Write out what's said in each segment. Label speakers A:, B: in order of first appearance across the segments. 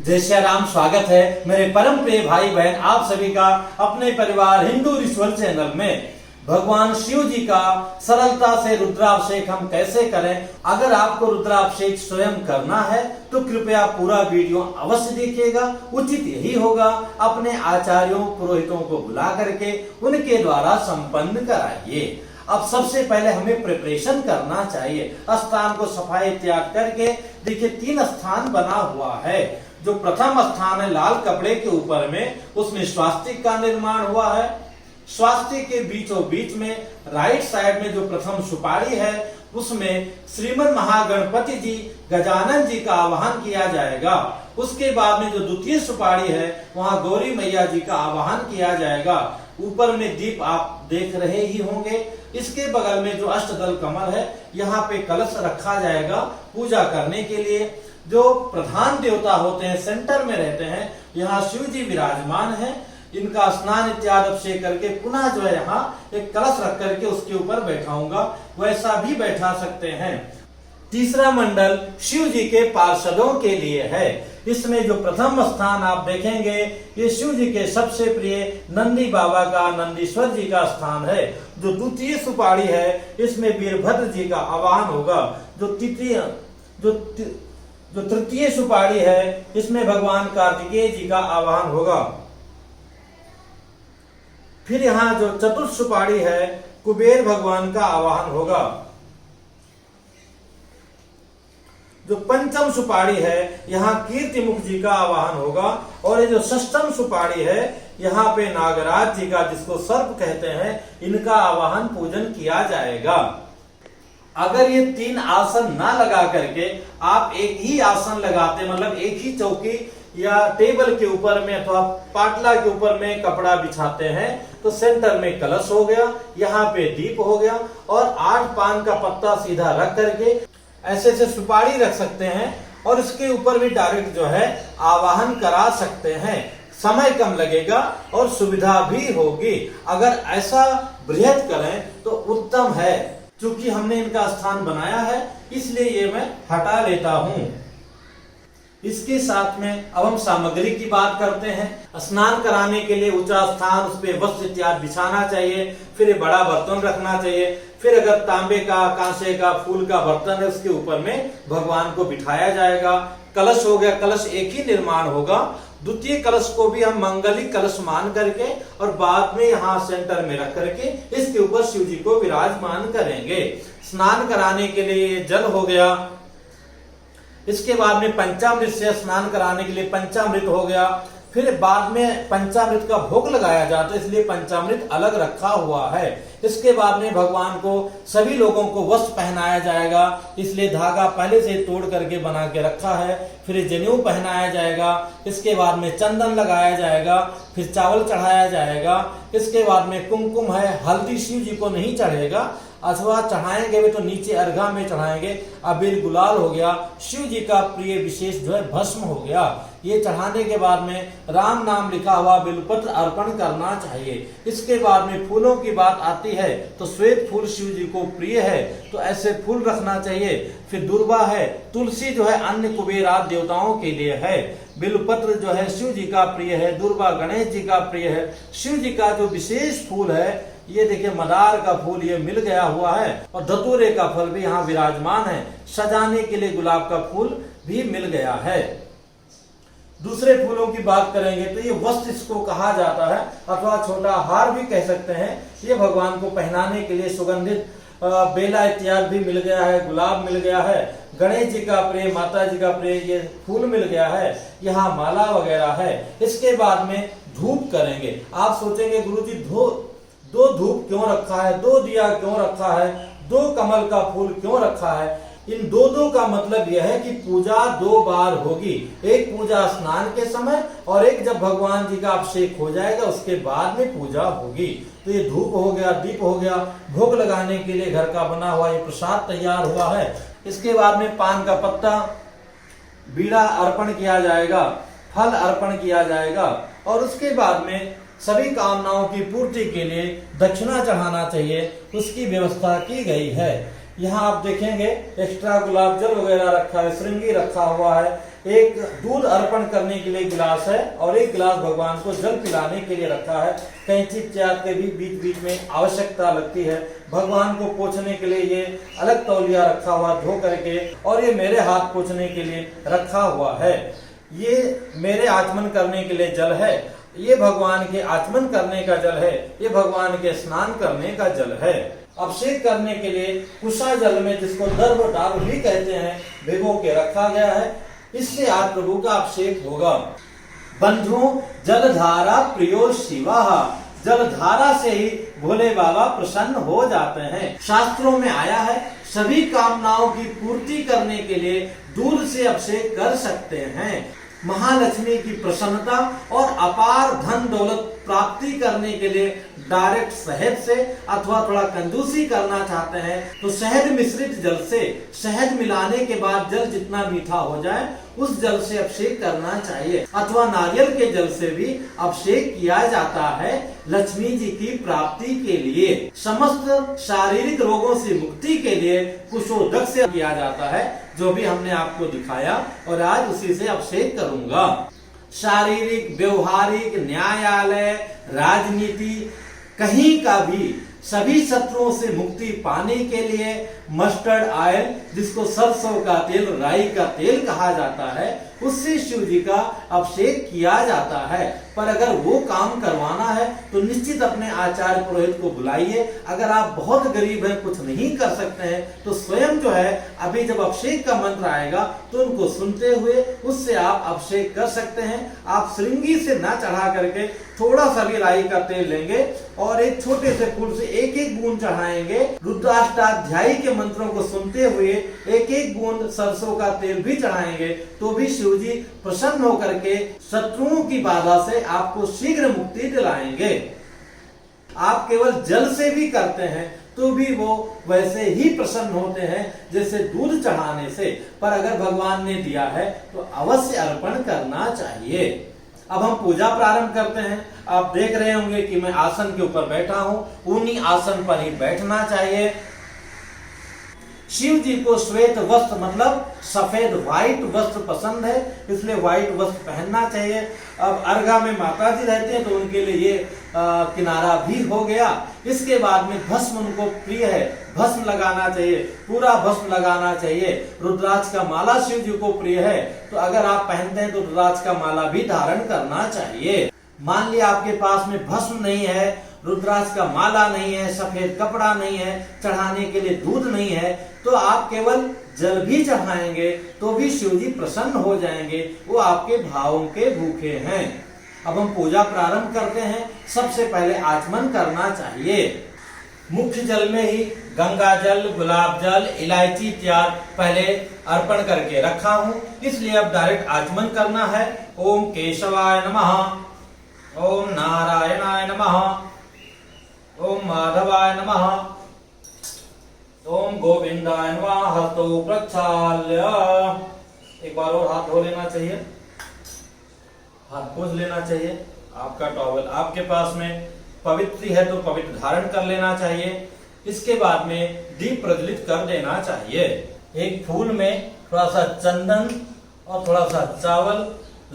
A: जय श्री राम। स्वागत है मेरे परम प्रिय भाई बहन आप सभी का अपने परिवार हिंदू रिचुअल चैनल में। भगवान शिव जी का सरलता से रुद्राभिषेक हम कैसे करें। अगर आपको रुद्राभिषेक स्वयं करना है तो कृपया पूरा वीडियो अवश्य देखिएगा। उचित यही होगा अपने आचार्यों पुरोहितों को बुला करके उनके द्वारा संपन्न कराइए। अब सबसे पहले हमें प्रिपरेशन करना चाहिए। स्थान को सफाई त्याग करके देखिए 3 स्थान बना हुआ है। जो प्रथम स्थान है लाल कपड़े के ऊपर में, उसमें स्वास्तिक का निर्माण हुआ है। स्वास्तिक के बीचों बीच में राइट साइड में जो प्रथम सुपारी है उसमें श्रीमद महागणपति जी गजानन जी का आवाहन किया जाएगा। उसके बाद में जो द्वितीय सुपारी है वहां गौरी मैया जी का आवाहन किया जाएगा। ऊपर में दीप आप देख रहे ही होंगे। इसके बगल में जो अष्टदल कमल है यहाँ पे कलश रखा जाएगा पूजा करने के लिए। जो प्रधान देवता होते हैं सेंटर में रहते हैं, यहाँ शिव जी विराजमान है। इनका स्नान इत्यादि अभिषेक करके पुनः जो है यहाँ एक कलश रख करके उसके ऊपर बैठाऊंगा, वैसा भी बैठा सकते हैं। तीसरा मंडल शिव जी के पार्षदों के लिए है। इसमें जो प्रथम स्थान आप देखेंगे ये शिव जी के सबसे प्रिय नंदी बाबा का, नंदीश्वर जी का स्थान है। जो द्वितीय सुपारी है इसमें वीरभद्र जी का आवाहन होगा। जो तृतीय सुपारी है इसमें भगवान कार्तिकेय जी का आवाहन होगा। फिर यहाँ जो चतुर्थ सुपारी है कुबेर भगवान का आवाहन होगा। जो पंचम सुपारी है यहाँ कीर्तिमुख जी का आवाहन होगा। और ये जो षष्ठम सुपारी है यहाँ पे नागराज जी का, जिसको सर्प कहते हैं, इनका आवाहन पूजन किया जाएगा। अगर ये 3 आसन ना लगा करके आप एक ही आसन लगाते, मतलब एक ही चौकी या टेबल के ऊपर में अथवा पाटला के ऊपर में कपड़ा बिछाते हैं तो सेंटर में कलश हो गया, यहाँ पे दीप हो गया और 8 पान का पत्ता सीधा रख करके ऐसे सुपारी रख सकते हैं और इसके ऊपर भी डायरेक्ट जो है आवाहन करा सकते हैं। समय कम लगेगा और सुविधा भी होगी। अगर ऐसा बृहद करें तो उत्तम है। क्योंकि हमने इनका स्थान बनाया है इसलिए ये मैं हटा लेता हूं। इसके साथ में अब हम सामग्री की बात करते हैं। स्नान कराने के लिए ऊंचा स्थान, उस पर वस्त्र इत्यादि बिछाना चाहिए। फिर ये बड़ा बर्तन रखना चाहिए। फिर अगर तांबे का, कांसे का, फूल का बर्तन है उसके ऊपर में भगवान को बिठाया जाएगा। कलश हो गया, कलश एक ही निर्माण होगा। द्वितीय कलश को भी हम मंगलिक कलश मान करके और बाद में यहाँ सेंटर में रख करके इसके ऊपर शिव जी को विराजमान करेंगे। स्नान कराने के लिए जल हो गया। इसके बाद में पंचामृत से स्नान कराने के लिए पंचामृत हो गया। फिर बाद में पंचामृत का भोग लगाया जाता है, इसलिए पंचामृत अलग रखा हुआ है। इसके बाद में भगवान को सभी लोगों को वस्त्र पहनाया जाएगा, इसलिए धागा पहले से तोड़ करके बना के रखा है। फिर जनेऊ पहनाया जाएगा। इसके बाद में चंदन लगाया जाएगा। फिर चावल चढ़ाया जाएगा। इसके बाद में कुमकुम है, हल्दी शिव जी को नहीं चढ़ेगा, अथवा चढ़ाएंगे भी तो नीचे अर्घा में चढ़ाएंगे। अबीर गुलाल हो गया। शिव जी का प्रिय विशेष जो है भस्म हो गया। ये चढ़ाने के बाद में राम नाम लिखा हुआ बिल्वपत्र अर्पण करना चाहिए। इसके बाद में फूलों की बात आती है तो श्वेत फूल शिव जी को प्रिय है तो ऐसे फूल रखना चाहिए। फिर दुर्वा है, तुलसी जो है अन्य कुबेर आदि देवताओं के लिए है। बिल्वपत्र जो है शिव जी का प्रिय है। दुर्वा गणेश जी का प्रिय है। शिव जी का जो विशेष फूल है ये देखिए मदार का फूल ये मिल गया हुआ है और धतूरे का फल भी यहाँ विराजमान है। सजाने के लिए गुलाब का फूल भी मिल गया है। दूसरे फूलों की बात करेंगे तो ये वस्त्र इसको कहा जाता है, अथवा छोटा हार भी कह सकते हैं। ये भगवान को पहनाने के लिए सुगंधित बेला इत्यादि भी मिल गया है, गुलाब मिल गया है। गणेश जी का प्रिय, माता जी का प्रिय ये फूल मिल गया है। यहाँ माला वगैरह है। इसके बाद में धूप करेंगे। आप सोचेंगे गुरुजी दो धूप क्यों रखा है, 2 दिया क्यों रखा है, 2 कमल का फूल क्यों रखा है। इन 2 का मतलब यह है कि पूजा 2 बार होगी। एक पूजा स्नान के समय और एक जब भगवान जी का अभिषेक हो जाएगा उसके बाद में पूजा होगी। तो ये धूप हो गया, दीप हो गया। भोग लगाने के लिए घर का बना हुआ ये प्रसाद तैयार हुआ है। इसके बाद में पान का पत्ता, बीड़ा अर्पण किया जाएगा, फल अर्पण किया जाएगा और उसके बाद में सभी कामनाओं की पूर्ति के लिए दक्षिणा चढ़ाना चाहिए, उसकी व्यवस्था की गई है। यहाँ आप देखेंगे एक्स्ट्रा गुलाब जल वगैरह रखा है, श्रृंगी रखा हुआ है। एक दूध अर्पण करने के लिए गिलास है और एक गिलास भगवान को जल पिलाने के लिए रखा है। कैंची त्याग के भी बीच बीच में आवश्यकता लगती है। भगवान को पोंछने के लिए ये अलग तौलिया रखा हुआ धो करके, और ये मेरे हाथ पोंछने के लिए रखा हुआ है। ये मेरे आचमन करने के लिए जल है, ये भगवान के आचमन करने का जल है, ये भगवान के स्नान करने का जल है। अभिषेक करने के लिए कुशा जल में, जिसको दर्भ डाल भी कहते हैं, भिगो के रखा गया है। इससे आज प्रभु का अभिषेक होगा। बंधु जलधारा प्रियो शिवा, जलधारा से ही भोले बाबा प्रसन्न हो जाते हैं। शास्त्रों में आया है सभी कामनाओं की पूर्ति करने के लिए दूध से अभिषेक कर सकते हैं। महालक्ष्मी की प्रसन्नता और अपार धन दौलत प्राप्ति करने के लिए डायरेक्ट शहद से अथवा थोड़ा कंजूसी करना चाहते हैं तो शहद मिश्रित जल से, शहद मिलाने के बाद जल जितना मीठा हो जाए उस जल से अभिषेक करना चाहिए, अथवा नारियल के जल से भी अभिषेक किया जाता है लक्ष्मी जी की प्राप्ति के लिए। समस्त शारीरिक रोगों से मुक्ति के लिए कुशोदक से किया जाता है, जो भी हमने आपको दिखाया, और आज उसी से अभिषेक करूंगा। शारीरिक, व्यवहारिक, न्यायालय, राजनीति, कहीं का भी सभी शत्रुओं से मुक्ति पाने के लिए मस्टर्ड ऑयल, जिसको सरसों का तेल, राई का तेल कहा जाता है, उससे शिव जी का अभिषेक किया जाता है। पर अगर वो काम करवाना है तो निश्चित अपने आचार्य पुरोहित को बुलाइए। अगर आप बहुत गरीब हैं, कुछ नहीं कर सकते हैं, तो स्वयं जो है अभी जब अभिषेक का मंत्र आएगा तो उनको सुनते हुए उससे आप अभिषेक कर सकते हैं। आप श्रृंगी से ना चढ़ा करके थोड़ा सा भी राई का तेल लेंगे और एक छोटे से फूल से एक एक बूंद चढ़ाएंगे। रुद्राष्टाध्यायी के मंत्रों को सुनते हुए एक एक बूंद सरसों का तेल भी चढ़ाएंगे तो भी शिव जी प्रसन्न होकर के शत्रुओं की बाधा से आपको शीघ्र मुक्ति दिलाएंगे। आप केवल जल से भी करते हैं तो भी वो वैसे ही प्रसन्न होते हैं जैसे दूध चढ़ाने से। पर अगर भगवान ने दिया है तो अवश्य अर्पण करना चाहिए। अब हम पूजा प्रारंभ करते हैं। आप देख रहे होंगे कि मैं आसन के ऊपर बैठा हूं, उन्हीं आसन पर ही बैठना चाहिए। शिव जी को श्वेत वस्त्र मतलब सफेद व्हाइट वस्त्र पसंद है, इसलिए व्हाइट वस्त्र पहनना चाहिए। अब अर्घा में माता जी रहते हैं तो उनके लिए ये किनारा भी हो गया। इसके बाद में भस्म उनको प्रिय है, भस्म लगाना चाहिए, पूरा भस्म लगाना चाहिए। रुद्राक्ष का माला शिव जी को प्रिय है, तो अगर आप पहनते हैं तो रुद्राक्ष का माला भी धारण करना चाहिए। मान लिया आपके पास में भस्म नहीं है, रुद्राक्ष का माला नहीं है, सफेद कपड़ा नहीं है, चढ़ाने के लिए दूध नहीं है, तो आप केवल जल भी चढ़ाएंगे तो भी शिव जी प्रसन्न हो जाएंगे। वो आपके भावों के भूखे हैं। अब हम पूजा प्रारंभ करते हैं। सबसे पहले आचमन करना चाहिए। मुख्य जल में ही गंगा जल, गुलाब जल, इलायची इत्यादि पहले अर्पण करके रखा हूं, इसलिए अब डायरेक्ट आचमन करना है। ओम केशवाय नमः, ओम नारायणाय नमः, ओम माधवाय नमः, ओम गोविंदाय नमः। हस्तो प्रक्षाल्य, एक बार और हाथ धो लेना चाहिए, हाथ पोंछ लेना चाहिए। आपका टॉवल आपके पास में पवित्र है तो पवित्र धारण कर लेना चाहिए। इसके बाद में दीप प्रज्वलित कर देना चाहिए। एक फूल में थोड़ा सा चंदन और थोड़ा सा चावल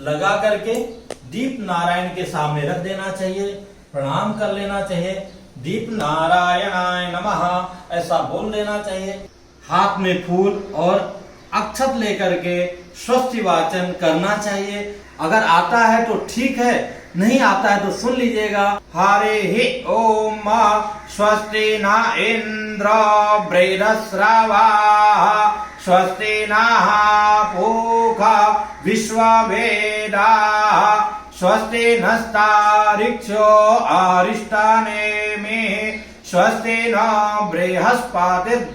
A: लगा करके दीप नारायण के सामने रख देना चाहिए, प्रणाम कर लेना चाहिए। दीप नारायणाय नमः ऐसा बोल देना चाहिए। हाथ में फूल और अक्षत लेकर के स्वस्ति वाचन करना चाहिए। अगर आता है तो ठीक है, नहीं आता है तो सुन लीजिएगा। हरे ही ओम स्वस्ति न इंद्र बृहस्रवा, स्वस्ति नः पूषा विश्ववेदा, स्वस्ति नस्तारिक्षो अरिष्टानेमि, स्वस्ति न बृहस्पतिर्दधातु।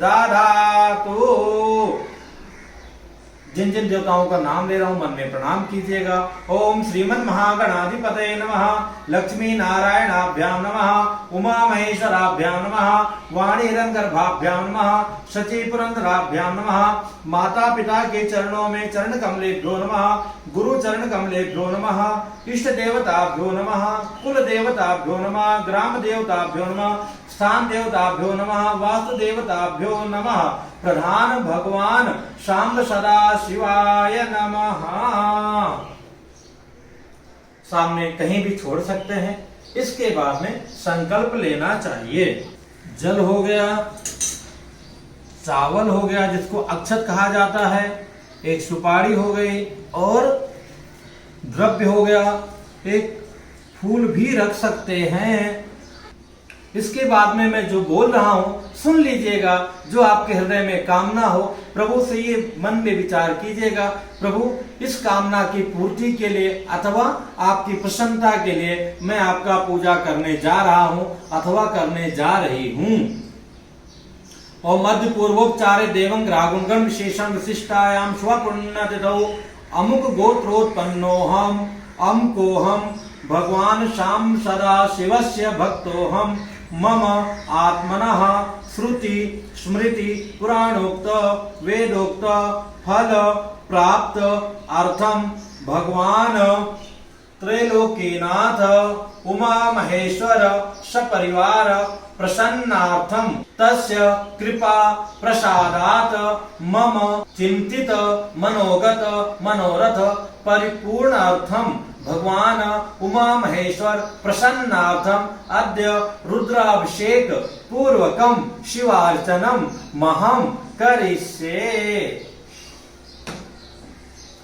A: जिन जिन देवताओं का नाम ले रहा हूं मन में प्रणाम कीजिएगा। ओम श्रीमन महागणाधिपतये नमः, लक्ष्मी नारायणाभ्याम नमः, उमा महेश्वराभ्याम नमः, वाणी हिरण्यगर्भाभ्याम नमः, शची पुरंदराभ्याम नमः। माता पिता के चरणों में चरण कमलेभ्यो नमः, गुरु चरण कमलेभ्यो नमः, इष्ट देवताभ्यो नमः, कुल देवताभ्यो नमः, ग्राम देवताभ्यो नमः, स्थान देवताभ्यो नमः, वास्तु देवताभ्यो नमः, प्रधान भगवान शाम्ब सदा शिवाय नमः। सामने कहीं भी छोड़ सकते हैं। इसके बाद में संकल्प लेना चाहिए। जल हो गया, चावल हो गया जिसको अक्षत कहा जाता है, एक सुपारी हो गई और द्रव्य हो गया, एक फूल भी रख सकते हैं। इसके बाद में मैं जो बोल रहा हूं सुन लीजिएगा। जो आपके हृदय में कामना हो प्रभु से ये मन में विचार कीजिएगा, प्रभु इस कामना की पूर्ति के लिए अथवा आपकी प्रसन्नता के लिए मैं आपका पूजा करने जा रहा हूं अथवा करने जा रही हूं। और मध्य पूर्वोपचारे देवं ग्रागुणगण विशेषण विशिष्टायाम स्वपुण्यतिथौ अमुक गोत्रोत्पन्नोहम अमुकोहम भगवान शाम सदा शिवस्य भक्तोहम मम आत्मनः श्रुति स्मृति पुराणोक्त वेदोक्त फल प्राप्त अर्थम भगवान त्रैलोकीनाथ उमा महेश्वर सपरिवार प्रसन्नार्थम तस्य कृपा प्रसादात मम चिंतित मनोगत मनोरथ परिपूर्णार्थम भगवान उमा महेश्वर प्रसन्नार्थम अद्य रुद्राभिषेक पूर्वकम शिवार्चनम महम करिष्ये।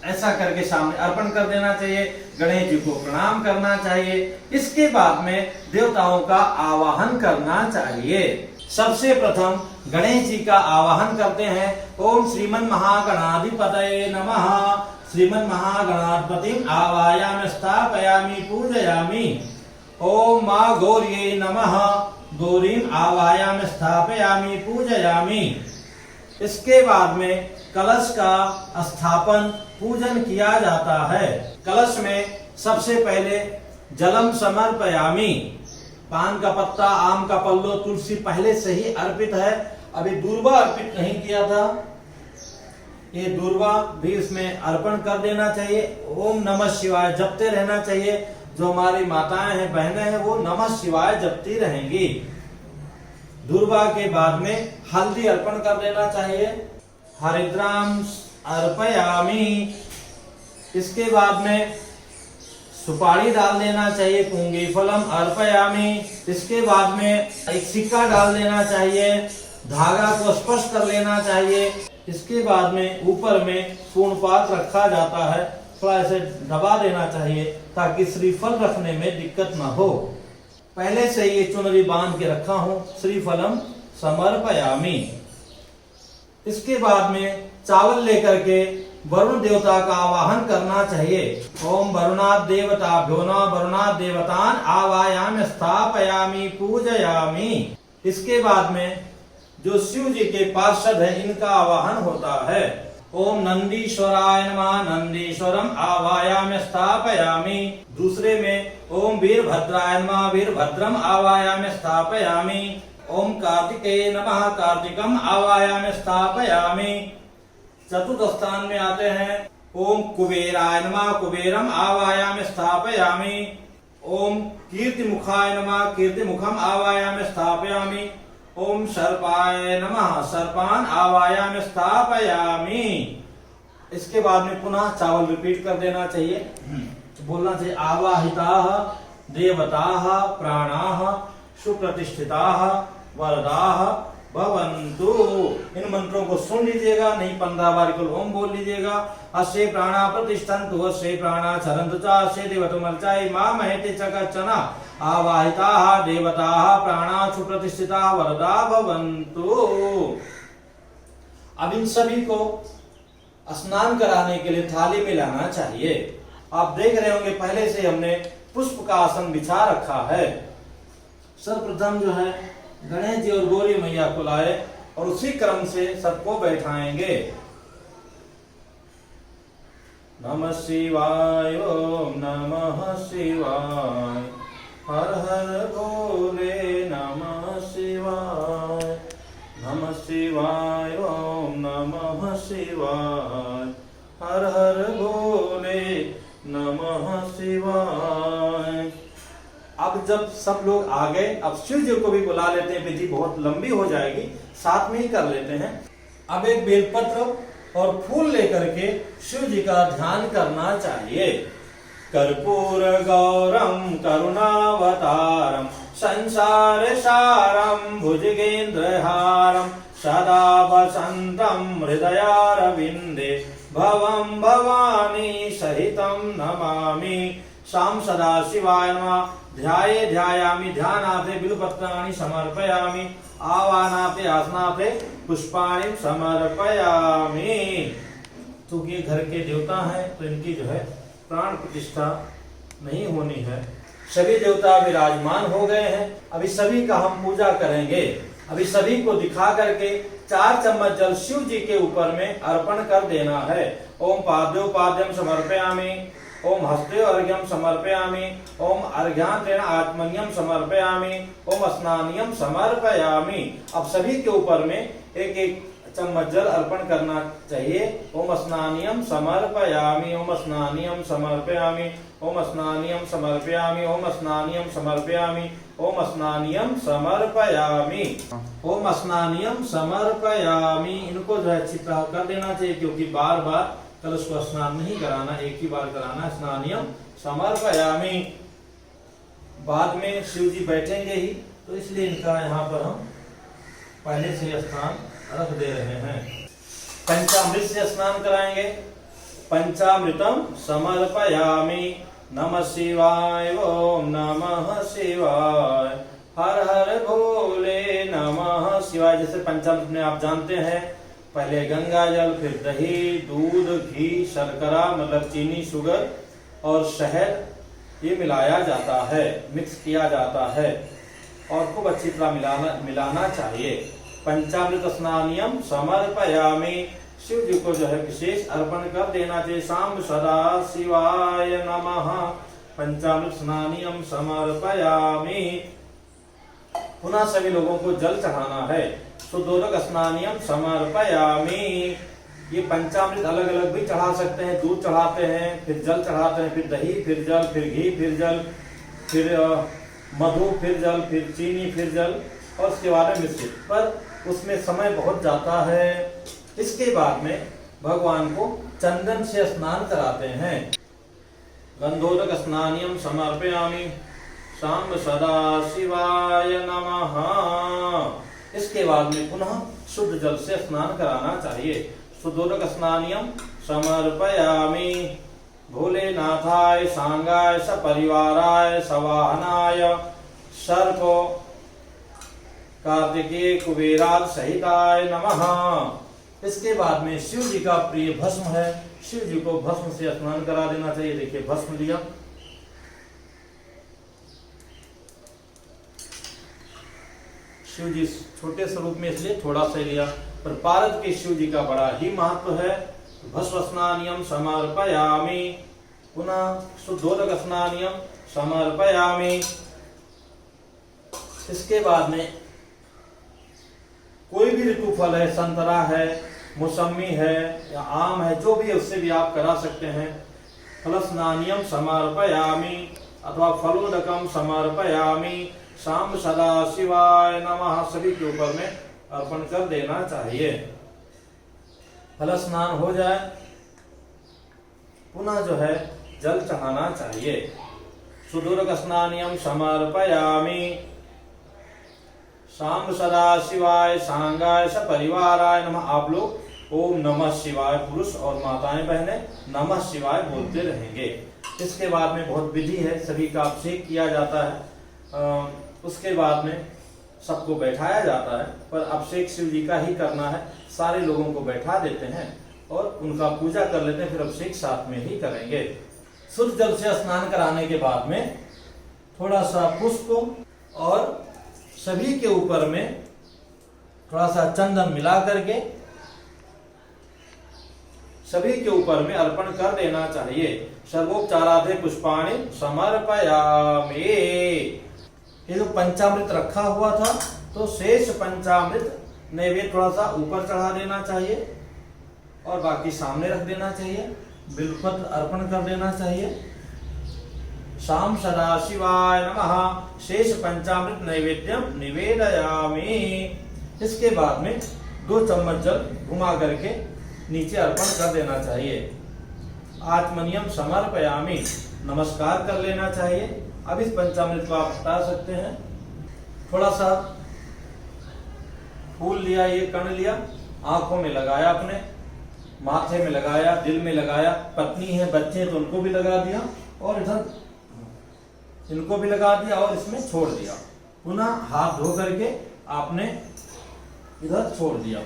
A: ऐसा करके सामने अर्पण कर देना चाहिए। गणेश जी को प्रणाम करना चाहिए। इसके बाद में देवताओं का आवाहन करना चाहिए। सबसे प्रथम गणेश जी का आवाहन करते हैं। ओम श्रीमन महागणाधिपतये नमः। श्रीमन महागणाधिपतिम आवायामि स्थापयामि पूजयामि। ओम मां गौर्यै नमः। गौरीम आवायामि स्थापयामि पूजयामि। इसके बाद में कलश का स्थापन पूजन किया जाता है। कलश में सबसे पहले जलम समर्पयामि। पान का पत्ता, आम का पल्लो, तुलसी पहले से ही अर्पित है। अभी दूर्वा अर्पित नहीं किया था, ये दूर्वा भी इसमें अर्पण कर देना चाहिए। ओम नमः शिवाय जपते रहना चाहिए। जो हमारी माताएं हैं, बहनें हैं, वो नमः शिवाय जपती रहेंगी। दूर्वा के बाद में हल्दी अर्पण कर देना चाहिए। हरिद्राम अर्पयामि। इसके बाद में सुपारी डाल देना चाहिए। पुंगी फलम अर्पयामि। इसके बाद में एक सिक्का डाल देना चाहिए। धागा को स्पर्श कर लेना चाहिए। इसके बाद में ऊपर में पूर्णपात रखा जाता है, थोड़ा ऐसे दबा देना चाहिए ताकि श्रीफल रखने में दिक्कत ना हो। पहले से ये चुनरी बांध के रखा हूं। श्रीफलम समर्पयामि। इसके बाद में चावल लेकर के वरुण देवता का आवाहन करना चाहिए। ओम वरुणाद देवताभ्यो नमः। वरुणाद देवतान आवायामि स्थापयामि पूजयामि। इसके बाद में जो शिव जी के पार्षद है इनका आवाहन होता है। ओम नंदीश्वराय नमः। नंदीश्वरम आवायामि स्थापयामि। दूसरे में ओम वीरभद्राय नमः। वीरभद्रम आवायामि स्थापयामि। ओम कार्तिकेय नमः। कार्तिकम आवायामि स्थापयामि। चतुर्थ स्थान में आते हैं ओम कुबेराय नमः। कुबेरम आवायामि स्थापयामि। ओम कीर्तिमुखाय नमः। कीर्तिमुखम आवायामि स्थापयामि। ओम सर्पाय नमः। सर्पान आवायामि स्थापयामि। इसके बाद में पुनः चावल रिपीट कर देना चाहिए। बोलना चाहिए आवाहिताः देवताः प्राणाः सुप्रतिष्ठिताः वरदाः भवन्तु। इन मंत्रों को सुन लीजिएगा, नहीं 15 बार कुल ओम बोल लीजिएगा। अस्य प्राणा प्रतिष्ठन्तु अस्य प्राणा चरन्तु च अस्य देवतुमर्चाय मा महेते च कच्चन आवाहिताः देवताः प्राणा सुप्रतिष्ठिताः वरदा भवन्तु। अब इन सभी को स्नान कराने के लिए थाली में लाना चाहिए। आप देख रहे होंगे पहले से हमने पुष्प का आसन बिछा रखा है। सर्वप्रथम जो है गणेश जी और गौरी मैया को लाए और उसी क्रम से सबको बैठाएंगे। नमः शिवाय ओम नमः शिवाय हर हर भोले नमः शिवाय। नमः शिवाय ओम नमः शिवाय हर हर भोले नमः शिवाय। अब जब सब लोग आ गए, अब शिव जी को भी बुला लेते हैं, विधि बहुत लंबी हो जाएगी, साथ में ही कर लेते हैं। अब एक बेलपत्र और फूल लेकर के शिव जी का ध्यान करना चाहिए। कर्पूर गौरम करुणावतारम संसार सारम भुजगेंद्रहारम सदा वसंतम हृदयारविंदे भवम भवानी सहितम नमामि। शाम सदा शिवाय नमः। ध्याये ध्यायामि ध्यानाथे बिल्वपत्राणि समर्पयामि। आवाहनाथे आसनाथे पुष्पाणि समर्पयामि। क्योंकि ये घर के देवता हैं तो इनकी जो है प्राण प्रतिष्ठा नहीं होनी है। सभी देवता विराजमान हो गए हैं, अभी सभी का हम पूजा करेंगे। अभी सभी को दिखा करके 4 चम्मच जल शिव जी के ऊपर में अर्पण कर देना है। ओम पाद्योपाद्यम समर्पयामि। ओम हस्ते अर्घ्यम समर्पयामि। ओम अर्घ्यांतेन आत्मन्यम समर्पयामि। ओम स्नानियम समर्पयामि। अब सभी के ऊपर में एक एक चम्मच जल अर्पण करना चाहिए। ओम स्नानियम समर्पयामि। ओम स्नानियम समर्पयामि। ओम स्नानियम समर्पयामि। ओम स्नानियम समर्पयामि। ओम स्नानियम समर्पयामि। ओम स्नानियम समर्पयामि। इनको जो है अच्छी तरह कर देना चाहिए, क्योंकि बार बार कलश को स्नान नहीं कराना, एक ही बार कराना। स्नानियम समर्पयामि। बाद में शिव जी बैठेंगे ही, तो इसलिए इनका यहाँ पर हम पहले से स्थान रख दे रहे हैं। पंचामृत से स्नान कराएंगे। पंचामृतम समर्पयामि। नमः शिवाय। ओम नमः शिवाय। हर हर भोले नमः शिवाय। जैसे पंचामृत में आप जानते हैं, पहले गंगा जल, फिर दही, दूध, घी, शर्करा मतलब चीनी, शुगर और शहद ये मिलाया जाता है, मिक्स किया जाता है और खूब अच्छी तरह मिलाना चाहिए। पंचामृत स्नानियम समर्पयामि। शिव जी को जो है विशेष अर्पण कर देना चाहिए। शाम सदा शिवाय नमः। पंचामृत स्नानियम समर्पयामि। पुनः सभी लोगों को जल चढ़ाना है। सुदोदक स्नानियम समर्पयामि। ये पंचामृत अलग अलग भी चढ़ा सकते हैं, दूध चढ़ाते हैं, फिर जल चढ़ाते हैं, फिर दही, फिर जल, फिर घी, फिर जल, फिर मधु, फिर जल, फिर चीनी, फिर जल और उसके बाद में मिश्रित। पर उसमें समय बहुत जाता है। इसके बाद में भगवान को चंदन से स्नान कराते हैं। गंधोदक स्नानियम समर्पयामि। शाम सदा शिवाय नमः। इसके बाद में पुनः शुद्ध जल से स्नान कराना चाहिए। शुद्धोदक स्नानियम समर्पयामि। भोलेनाथाय सांगाय सपरिवाराय सवाहनाय सर्प कार्तिकेय कुबेराज सहिताय नमः। इसके बाद में शिव जी का प्रिय भस्म है, शिव जी को भस्म से स्नान करा देना चाहिए। देखिए भस्म लिया, शिव जी छोटे स्वरूप में इसलिए थोड़ा सा लिया, पर पारद के शिव जी का बड़ा ही महत्व है। भस्म स्नानियम समर्पयामि। पुनः शुद्धोदक स्नानियम समर्पयामि। इसके बाद में कोई भी ऋतु फल है, संतरा है, मौसमी है या आम है, जो भी है उससे भी आप करा सकते हैं। फल स्नानियम समर्पयामि अथवा फलोदकम समर्पयामि। शाम सदा शिवाय नमः। सभी के ऊपर में अर्पण कर देना चाहिए। फल स्नान हो जाए, पुनः जो है जल चढ़ाना चाहिए। सुदूरक स्नानियम समर्पयामि। शाम सदा शिवाय सांगाय सपरिवाराय नमः। आप लोग ओम नमः शिवाय पुरुष और माताएं बहनें नमः शिवाय बोलते रहेंगे। इसके बाद में बहुत विधि है, सभी का अभिषेक किया जाता है। उसके बाद में सबको बैठाया जाता है, पर अभिषेक शिव जी का ही करना है। सारे लोगों को बैठा देते हैं और उनका पूजा कर लेते हैं, फिर अभिषेक साथ में ही करेंगे। शुद्ध जल से स्नान कराने के बाद में थोड़ा सा पुष्प और सभी के ऊपर में थोड़ा सा चंदन मिला करके सभी के ऊपर में अर्पण कर देना चाहिए। सर्वोपचारार्थे पुष्पाणि समर्पयामि। ये जो पंचामृत रखा हुआ था, तो शेष पंचामृत नैवेद्य थोड़ा सा ऊपर चढ़ा देना चाहिए और बाकी सामने रख देना चाहिए। बिल्वपत्र अर्पण कर देना चाहिए। शाम सदाशिवाय नमः शेष पंचामृत नैवेद्यम निवेदयामि। इसके बाद में 2 चम्मच जल घुमा करके नीचे अर्पण कर देना चाहिए। आत्मनियम समर्पयामि, नमस्कार कर लेना चाहिए। अब इस पंचामृत को आप हटा सकते हैं। थोड़ा सा फूल लिया, ये कण लिया, आंखों में लगाया, अपने माथे में लगाया, दिल में लगाया, पत्नी है बच्चे हैं तो उनको भी लगा दिया और इधर इनको भी लगा दिया और इसमें छोड़ दिया। पुनः हाथ धो करके आपने इधर छोड़ दिया।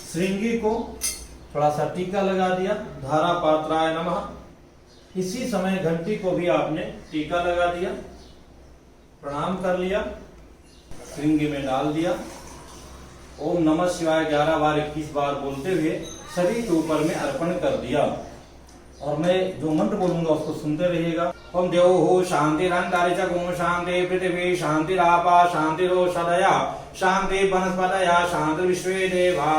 A: श्रृंगी को थोड़ा सा टीका लगा दिया। धारा पात्राय नमः। इसी समय घंटी को भी आपने टीका लगा दिया, प्रणाम कर लिया, श्रृंगी में डाल दिया। ओम नमः शिवाय 11 बार 21 बार बोलते हुए सभी के ऊपर में अर्पण कर दिया। और मैं जो मंत्र बोलूंगा उसको सुनते रहिएगा। ओम देवो शांतिरंतरिक्ष गुण शांति पृथ्वी शांतिरापा शांतिरोषधया शांति वनस्पतया शांति विश्वे देवा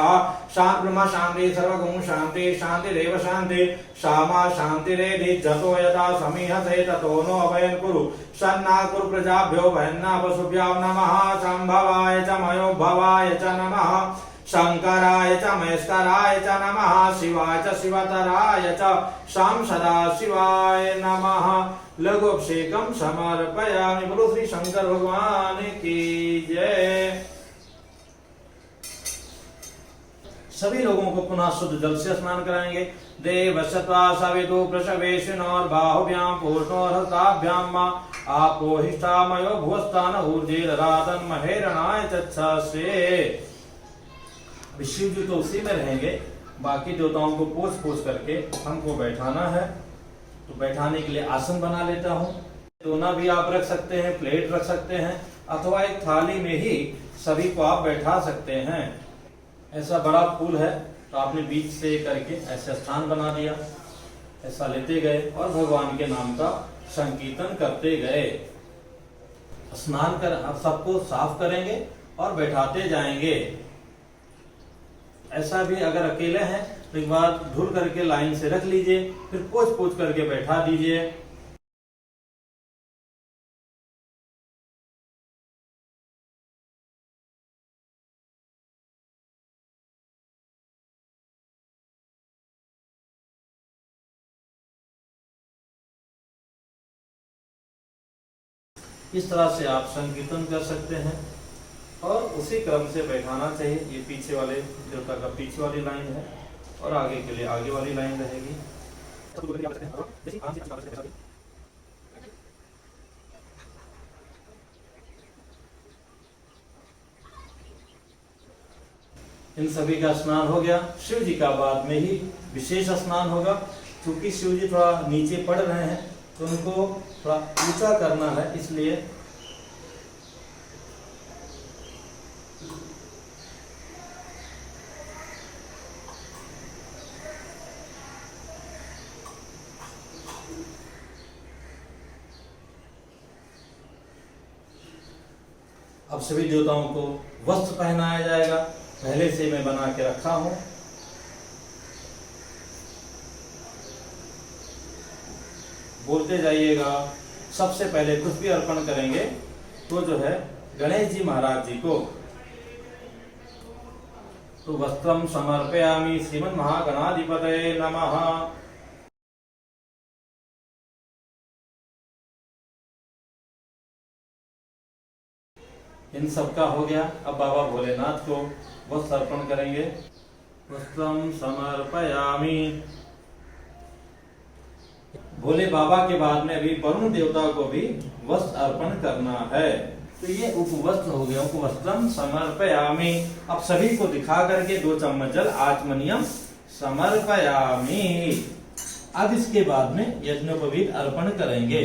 A: शांति ब्रह्म शांति सर्वगुण शांति शांतिरेव शांति क्षमा शांतिरेधि जतो यदा समीहते ततो नो अभयं कुरु सन्ना कुरु प्रजाभ्यो भयन्ना पशुभ्यो नमः संभवाय च मयो भवाय च नमः शंकराय च महेश्वराय च नमः शिवाय च शिवतराय च शाम सदा शिवाय नमः। लघुअभिषेकम समर्पयामि। बोलो श्री शंकर भगवान की जय। सभी लोगों को पुनः शुद्ध जल से स्नान कराएंगे। देवशत्वा सवितु प्रसवेशिनोर बाहुभ्याम पूर्णोर हस्ताभ्याम आपो हिष्ठामयो भुवस्तान ऊर्जेर रातन महेरणाय चक्षसे। शिव जी तो उसी में रहेंगे, बाकी देवताओं को पोछ पोछ करके हमको बैठाना है। तो बैठाने के लिए आसन बना लेता हूँ। दोना भी आप रख सकते हैं, प्लेट रख सकते हैं, अथवा एक थाली में ही सभी को आप बैठा सकते हैं। ऐसा बड़ा फूल है तो आपने बीच से करके ऐसे स्थान बना दिया, ऐसा लेते गए और भगवान के नाम का संकीर्तन करते गए। स्नान कर अब सबको साफ करेंगे और बैठाते जाएंगे। ऐसा भी अगर अकेले हैं तो एक बार धुल करके लाइन से रख लीजिए, फिर पोछ पोछ करके बैठा दीजिए। इस तरह से आप संकीर्तन कर सकते हैं और उसी क्रम से बैठाना चाहिए। ये पीछे वाले देवता का पीछे वाली लाइन है और आगे के लिए आगे वाली लाइन रहेगी। इन सभी का स्नान हो गया। शिव जी का बाद में ही विशेष स्नान होगा। क्योंकि शिव जी थोड़ा नीचे पड़ रहे हैं तो उनको थोड़ा ऊंचा करना है, इसलिए अब सभी देवताओं को वस्त्र पहनाया जाएगा। पहले से मैं बना के रखा हूं। बोलते जाइएगा। सबसे पहले कुछ भी अर्पण करेंगे तो जो है गणेश जी महाराज जी को तो वस्त्रम समर्पयामि श्रीमन महागणाधिपतये नमः। इन सब का हो गया। अब बाबा भोलेनाथ को वस्त्र अर्पण करेंगे। वस्त्रम समर्पयामि। भोले बाबा के बाद में अभी वरुण देवता को भी वस्त्र अर्पण करना है। तो ये उपवस्त्र हो गया। उपवस्त्रम समर्पयामि। अब सभी को दिखा करके 2 चम्मच जल आचमनियम समर्पयामि। अब इसके बाद में यज्ञोपवीत अर्पण करेंगे।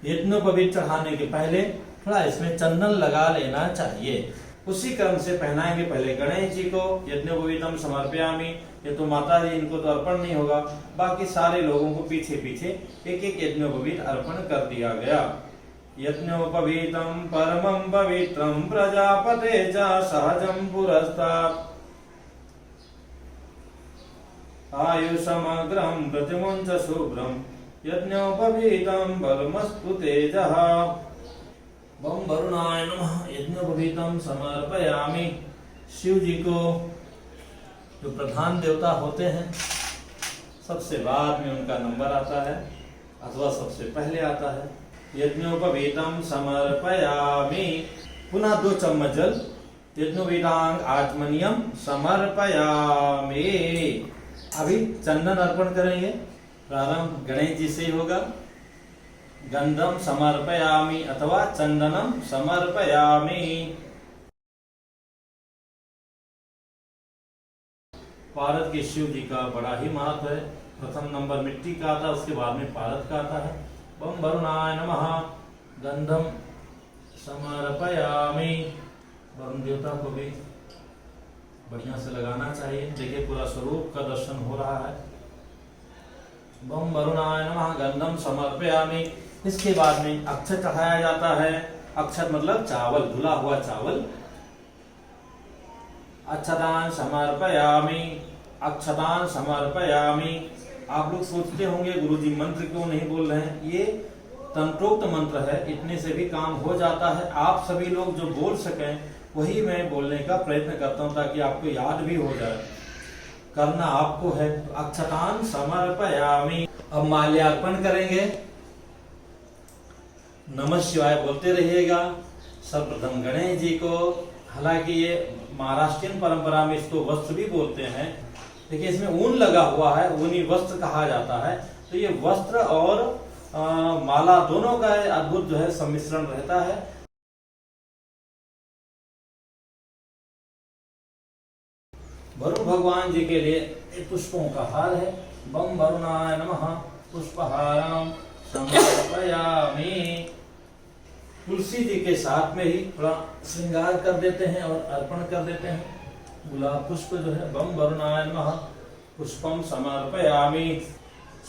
A: यज्ञोपवीत चढ़ाने के पहले थोड़ा इसमें चंदन लगा लेना चाहिए। उसी क्रम से पहनाएंगे। पहले गणेश जी को यज्ञोपवीतम समर्पयामि। ये तो माता जी, इनको तो अर्पण नहीं होगा। बाकी सारे लोगों को पीछे पीछे एक एक यज्ञोपवीत अर्पण कर दिया गया। यज्ञोपवीतम परमं पवित्रं प्रजापते च सहजं पुरस्तात्। आयुषमग्रं प्रतिमुञ्च शुभ्रं यज्ञोपवीतं बलमस्तु तेजः। बम वरुणाय नमः। यज्ञोपवीतं समर्पयामि। शिव जी को जो प्रधान देवता होते हैं सबसे बाद में उनका नंबर आता है अथवा सबसे पहले आता है। यज्ञोपवीतं समर्पयामि। पुनः 2 चम्मच जल। यज्ञोपवीतांग आचमनियम समर्पयामि। अभी चंदन अर्पण करेंगे। प्रारंभ गणेश जी से होगा। गंधम समर्पयामि अथवा चंदनम समर्पयामि। पारद के शिव जी का बड़ा ही महत्व है। प्रथम नंबर मिट्टी का आता है, उसके बाद में पारद का आता है। बम वरुणाय नमः। गंधम समर्पयामि। वरुण देवता को भी बढ़िया से लगाना चाहिए। देखिए पूरा स्वरूप का दर्शन हो रहा है। बम वरुणाय नमः। गंधम समर्पयामि। इसके बाद में अक्षत चढ़ाया जाता है। अक्षत मतलब चावल, धुला हुआ चावल। अक्षतान समर्पयामि। अक्षतान समर्पयामि। आप लोग सोचते होंगे गुरुजी मंत्र क्यों नहीं बोल रहे हैं। ये तंत्रोक्त मंत्र है, इतने से भी काम हो जाता है। आप सभी लोग जो बोल सकें वही मैं बोलने का प्रयत्न करता हूं ताकि आपको याद भी हो जाए। करना आपको है। तो अक्षतान समर्पयामि। अब माल्यार्पण करेंगे। नमः शिवाय बोलते रहिएगा। सर्वप्रथम गणेश जी को, हालांकि ये महाराष्ट्रीयन परंपरा में इसको वस्त्र भी बोलते हैं। देखिए इसमें ऊन लगा हुआ है, ऊनी वस्त्र कहा जाता है। तो ये वस्त्र और माला दोनों का अद्भुत जो है सम्मिश्रण रहता है। वरुण भगवान जी के लिए पुष्पों का हार है। बम वरुणाय नमः। पुष्पहारम समर्पयामि। तुलसी जी के साथ में ही थोड़ा श्रृंगार कर देते हैं और अर्पण कर देते हैं। गुलाब पुष्प जो है। बम वरुणाय नमः। पुष्पम समर्पयामि।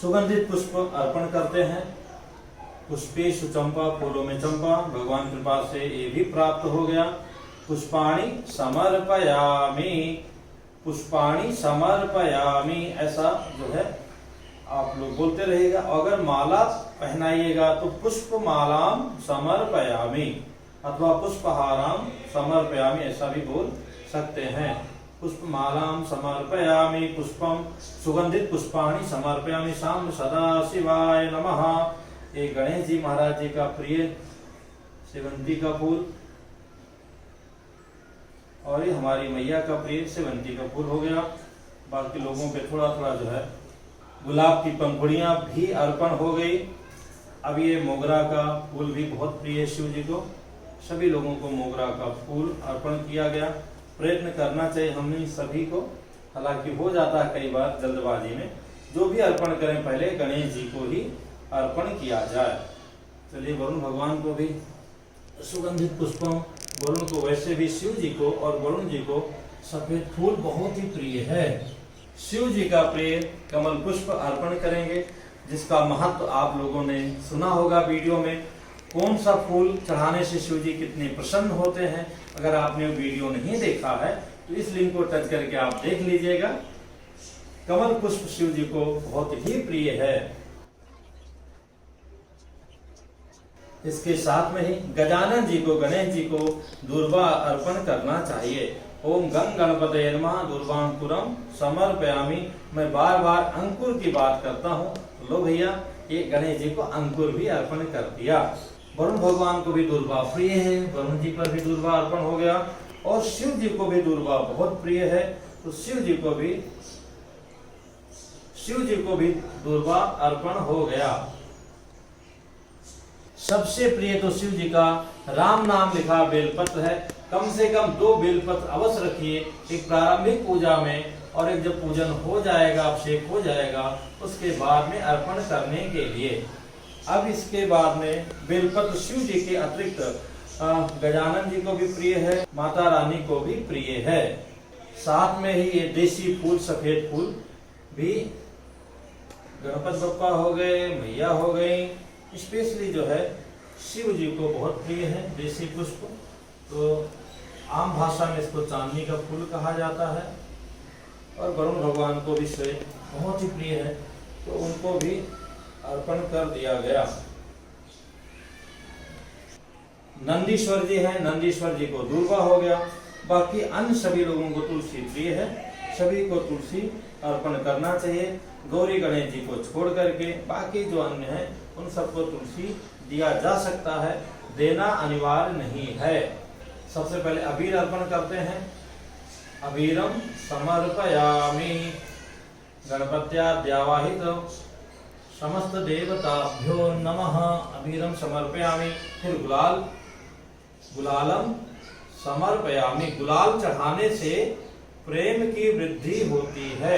A: सुगंधित पुष्प अर्पण करते हैं। पुष्पेषु चंपा, फूलों में चंपा। भगवान कृपा से ये भी प्राप्त हो गया। पुष्पाणि समर्पयामि। पुष्पाणि समर्पयामि ऐसा जो है आप लोग बोलते रहेगा। अगर माला पहनाइएगा तो पुष्प मालाम समर्पयामि अथवा पुष्पहाराम समर्पयामि ऐसा भी बोल सकते हैं। पुष्प मालाम समर्पयामि। पुष्पम सुगंधित पुष्पाणि समर्पयामि। शाम सदा शिवाय नमः। ये गणेश जी महाराज जी का प्रिय सेवंती का फूल और ये हमारी मैया का प्रिय सेवंती का फूल हो गया। बाकी लोगों पे थोड़ा थोड़ा जो है गुलाब की पंखुड़ियां भी अर्पण हो गई। अब ये मोगरा का फूल भी बहुत प्रिय है शिव जी को। सभी लोगों को मोगरा का फूल अर्पण किया गया। प्रयत्न करना चाहिए हमने सभी को, हालांकि हो जाता है कई बार जल्दबाजी में। जो भी अर्पण करें पहले गणेश जी को ही अर्पण किया जाए। चलिए वरुण भगवान को भी सुगंधित पुष्पों, वरुण को वैसे भी शिव जी को और वरुण जी को सफेद फूल बहुत ही प्रिय है। शिव जी का प्रिय कमल पुष्प अर्पण करेंगे, जिसका महत्व आप लोगों ने सुना होगा वीडियो में। कौन सा फूल चढ़ाने से शिव जी कितने प्रसन्न होते हैं। अगर आपने वीडियो नहीं देखा है तो इस लिंक को टच करके आप देख लीजिएगा। कमल पुष्प शिव जी को बहुत ही प्रिय है। इसके साथ में ही गजानन जी को, गणेश जी को दूर्वा अर्पण करना चाहिए। ओम गंग गणपतये नमः। दूर्वांकुरम समर्पयामि। मैं बार बार अंकुर की बात करता हूँ। लो भैया, ये गणेश जी को अंकुर भी अर्पण कर दिया। वरुण भगवान को भी दूर्वा प्रिय है। वरुण जी पर भी दूर्वा अर्पण हो गया और शिव जी को भी दूर्वा बहुत प्रिय है। तो शिव जी को भी दूर्वा अर्पण हो गया। सबसे प्रिय तो शिव जी का राम नाम लिखा बेलपत्र है। कम से कम 2 बेलपत्र अवश्य रखिए, एक प्रारंभिक पूजा में और एक जब पूजन हो जाएगा, अभिषेक हो जाएगा, उसके बाद में अर्पण करने के लिए। अब इसके बाद में बेलपत्र शिव जी के अतिरिक्त गजानन जी को भी प्रिय है, माता रानी को भी प्रिय है। साथ में ही ये देसी फूल, सफेद फूल भी गणपति बप्पा हो गए, मैया हो गई, स्पेशली जो है शिव जी को बहुत प्रिय है देसी पुष्प। तो आम भाषा में इसको चांदनी का फूल कहा जाता है। और वरुण भगवान को भी बहुत ही प्रिय है, तो उनको भी अर्पण कर दिया गया। नंदीश्वर जी हैं, नंदीश्वर जी को दूर्वा हो गया। बाकी अन्य सभी लोगों को तुलसी प्रिय है, सभी को तुलसी अर्पण करना चाहिए। गौरी गणेश जी को छोड़ करके बाकी जो अन्य हैं उन सबको तुलसी दिया जा सकता है, देना अनिवार्य नहीं है। सबसे पहले अबीर अर्पण करते हैं। अबीरम समर्पयामि गणपत्याद्यावाहित समस्त देवताभ्यो नमः। अबीरम समर्पयामि। फिर गुलाल, गुलालम समर्पयामि। गुलाल चढ़ाने से प्रेम की वृद्धि होती है।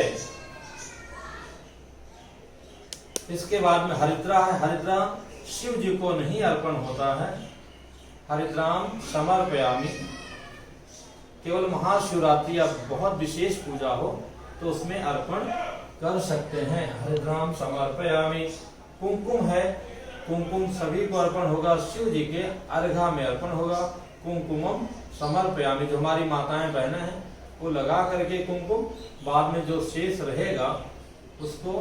A: इसके बाद में हरिद्रा है। हरिद्रा शिव जी को नहीं अर्पण होता है। हरिद्राम समर्पयामि। केवल महाशिवरात्रि या बहुत विशेष पूजा हो तो उसमें अर्पण कर सकते हैं। हरिद्राम समर्पयामि। कुमकुम है, कुमकुम सभी को अर्पण होगा। शिव जी के अर्घा में अर्पण होगा। कुमकुमम समर्पयामि। जो हमारी माताएं बहनें हैं वो लगा करके कुमकुम, बाद में जो शेष रहेगा उसको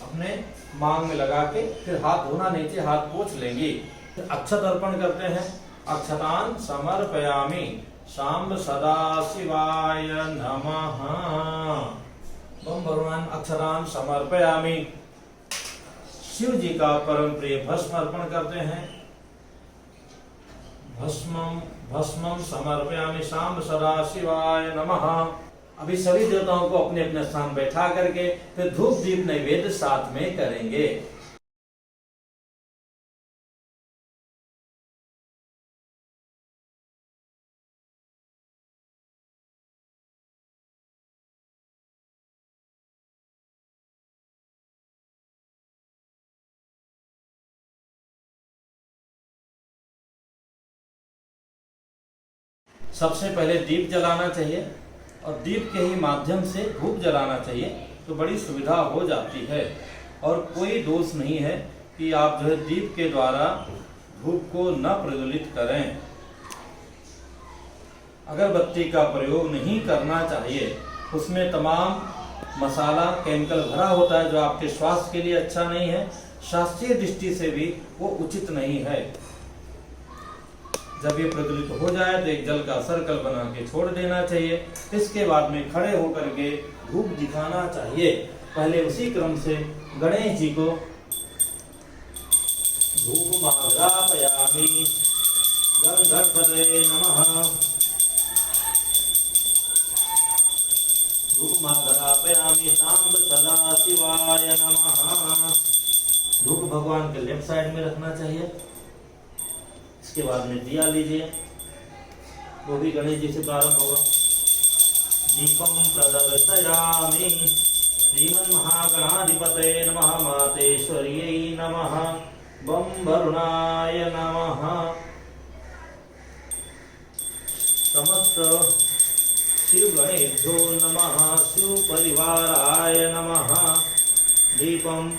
A: अपने मांग में लगा के फिर हाथ धोना नहीं चाहिए, हाथ पोंछ लेंगी। फिर अक्षत अर्पण करते हैं। अक्षतान समर्पयामि। शाम्ब सदा शिवाय नमः। बम भगवान अक्षतान समर्पयामि। शिव जी का परम प्रिय भस्म अर्पण करते हैं। भस्मम भस्मम समर्पयामि। शाम्ब सदा शिवाय नमः। अभी सभी देवताओं को अपने अपने स्थान बैठा करके फिर धूप दीप नैवेद्य साथ में करेंगे। सबसे पहले दीप जलाना चाहिए और दीप के ही माध्यम से धूप जलाना चाहिए, तो बड़ी सुविधा हो जाती है। और कोई दोष नहीं है कि आप जो है दीप के द्वारा धूप को न प्रज्वलित करें। अगरबत्ती का प्रयोग नहीं करना चाहिए, उसमें तमाम मसाला केमिकल भरा होता है जो आपके स्वास्थ्य के लिए अच्छा नहीं है। शास्त्रीय दृष्टि से भी वो उचित नहीं है। जब ये प्रज्वलित हो जाए तो एक जल का सर्कल बना के छोड़ देना चाहिए। इसके बाद में खड़े होकर के धूप दिखाना चाहिए। पहले उसी क्रम से गणेश जी को धूपमाग्रापयामि। गणपतये नमः। धूपमाग्रापयामि। ताम्र सदा शिवाय नमः। धूप भगवान के लेफ्ट साइड में रखना चाहिए। इसके बाद में दिया लीजिए, वो भी गणेश जी से प्रारंभ होगा। दीपम प्रदर्शयामि। श्रीमन्महागणाधिपतये नमः। मातेश्वर्यै नमः। बम वरुणाय नमः। समस्त शिव गणेभ्यो नमः। शिव परिवाराय नमः। दीपम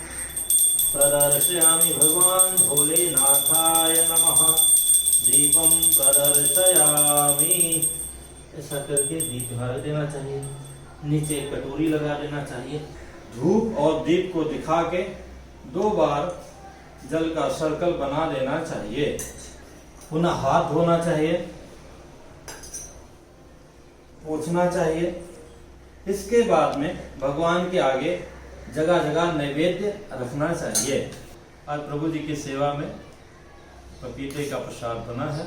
A: प्रदर्शयामि। भगवान भोलेनाथाय नमः। दीपम प्रदर्शयामि। ऐसा करके दीप भर देना चाहिए। नीचे कटोरी लगा देना चाहिए। धूप और दीप को दिखा के 2 बार जल का सर्कल बना देना चाहिए। पुनः हाथ धोना चाहिए, पोंछना चाहिए। इसके बाद में भगवान के आगे जगह जगह नैवेद्य रखना चाहिए। आज प्रभु जी की सेवा में पपीते का प्रसाद बना है,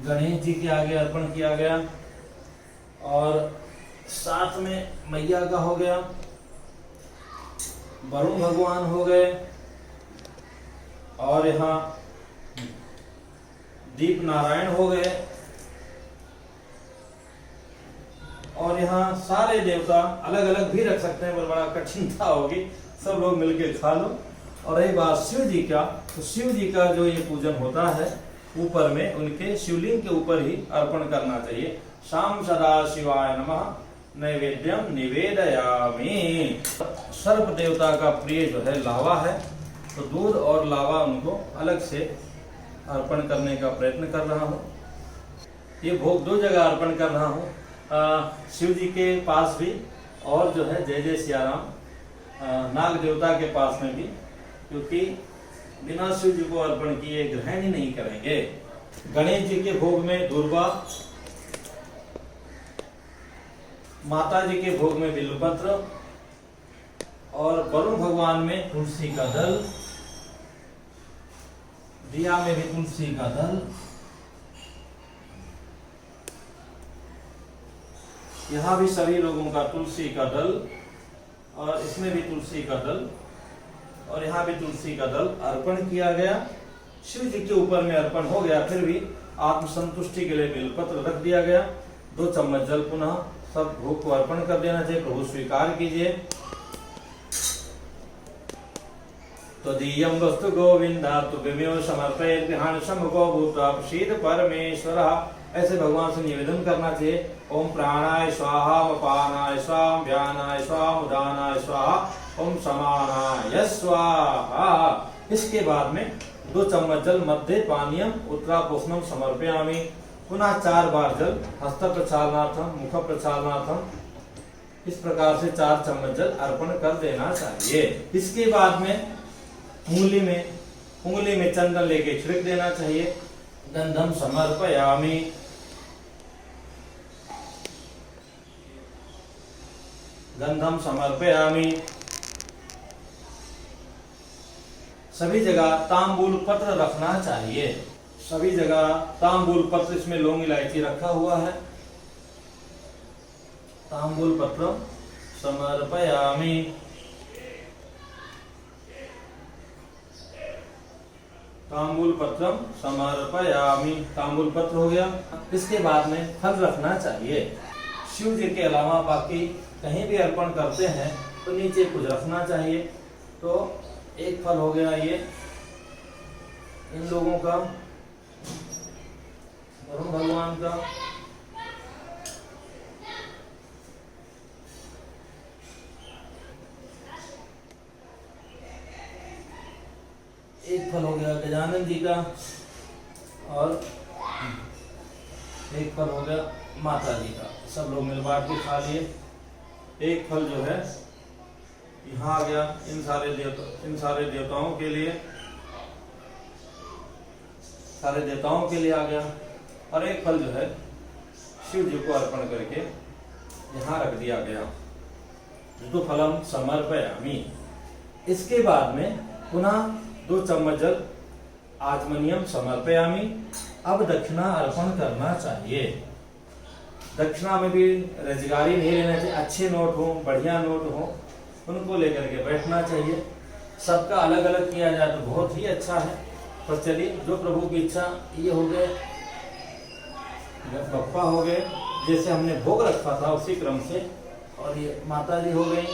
A: गणेश जी के आगे अर्पण किया गया और साथ में मैया का हो गया, वरुण भगवान हो गए और यहाँ दीप नारायण हो गए और यहाँ सारे देवता अलग अलग भी रख सकते हैं पर बड़ा कठिनता होगी, सब लोग मिलके खा लो। और रही बात शिव जी का, तो शिव जी का जो ये पूजन होता है ऊपर में उनके शिवलिंग के ऊपर ही अर्पण करना चाहिए। शाम सदा शिवाय नमः नैवेद्यम निवेदयामि। सर्प देवता का प्रिय जो है लावा है, तो दूध और लावा उनको अलग से अर्पण करने का प्रयत्न कर रहा हूँ। ये भोग दो जगह अर्पण कर रहा हूँ, शिव जी के पास भी और जो है जय जय सियाराम नाग देवता के पास में भी, क्योंकि बिना शिव जी को अर्पण किए ग्रहण ही नहीं करेंगे। गणेश जी के भोग में दूर्वा, माता जी के भोग में बिल्वपत्र और वरुण भगवान में तुलसी का दल, दिया में भी तुलसी का दल, यहाँ भी सभी लोगों का तुलसी का दल और इसमें भी तुलसी का दल और यहाँ भी तुलसी का दल अर्पण किया गया। शिव जी के ऊपर में अर्पण हो गया, फिर भी आत्मसंतुष्टि के लिए बिल्वपत्र रख दिया गया। 2 चम्मच जल पुनः सब भोग को अर्पण कर देना चाहिए। प्रभु स्वीकार कीजिए। त्वदीयं वस्तु गोविंदा तुभ्यमेव समर्पयेत् गृहाण समगो भूत्वा प्रसीद परमेश्वरः। ऐसे भगवान से निवेदन करना चाहिए। ओम प्राणाय स्वाहा, अपानाय स्वाहा, व्यानाय स्वाहा, उदानाय स्वाहा, ओम समानाय स्वाहा। इसके बाद में 2 चम्मच जल मध्य पानीयम उत्तरापोषणम समर्पयामि। पुनः 4 बार जल हस्त प्रक्षालनार्थम, मुख प्रक्षालनार्थम, इस प्रकार से 4 चम्मच जल अर्पण कर देना चाहिए। इसके बाद में उंगली में चंदन लेके छिड़क देना चाहिए। गंधम समर्पयामि। गंधम समर्पयामि। सभी जगह तांबूल पत्र रखना चाहिए। सभी जगह तांबूल पत्र, इसमें लौंग इलायची रखा हुआ है। तांबूल पत्र समर्पयामि। तांबूल पत्रम समर्पयामि। तांबूल पत्र हो गया। इसके बाद में फल रखना चाहिए। शिव जी के अलावा बाकी कहीं भी अर्पण करते हैं तो नीचे कुछ रखना चाहिए। तो एक फल हो गया ये इन लोगों का, वरुण भगवान का। एक फल हो गया गजानन जी का और एक फल हो गया माता जी का। सब लोग मिल बांट के खा लिए। एक फल जो है यहाँ आ गया इन सारे देवताओं के लिए, सारे देवताओं के लिए आ गया। और एक फल जो है शिव जी को अर्पण करके यहाँ रख दिया गया। तो फलम समर्पयामि। इसके बाद में पुनः 2 चम्मच जल आचमनियम समर्पयामि। अब दक्षिणा अर्पण करना चाहिए। दक्षिणा में भी रोजगारी नहीं लेना चाहिए। अच्छे नोट हो, बढ़िया नोट हो, उनको लेकर के बैठना चाहिए। सबका अलग अलग किया जाए तो बहुत ही अच्छा है। पर चलिए, जो प्रभु की इच्छा, ये हो गए बप्पा हो गए, जैसे हमने भोग रखा था उसी क्रम से। और ये माता जी हो गई,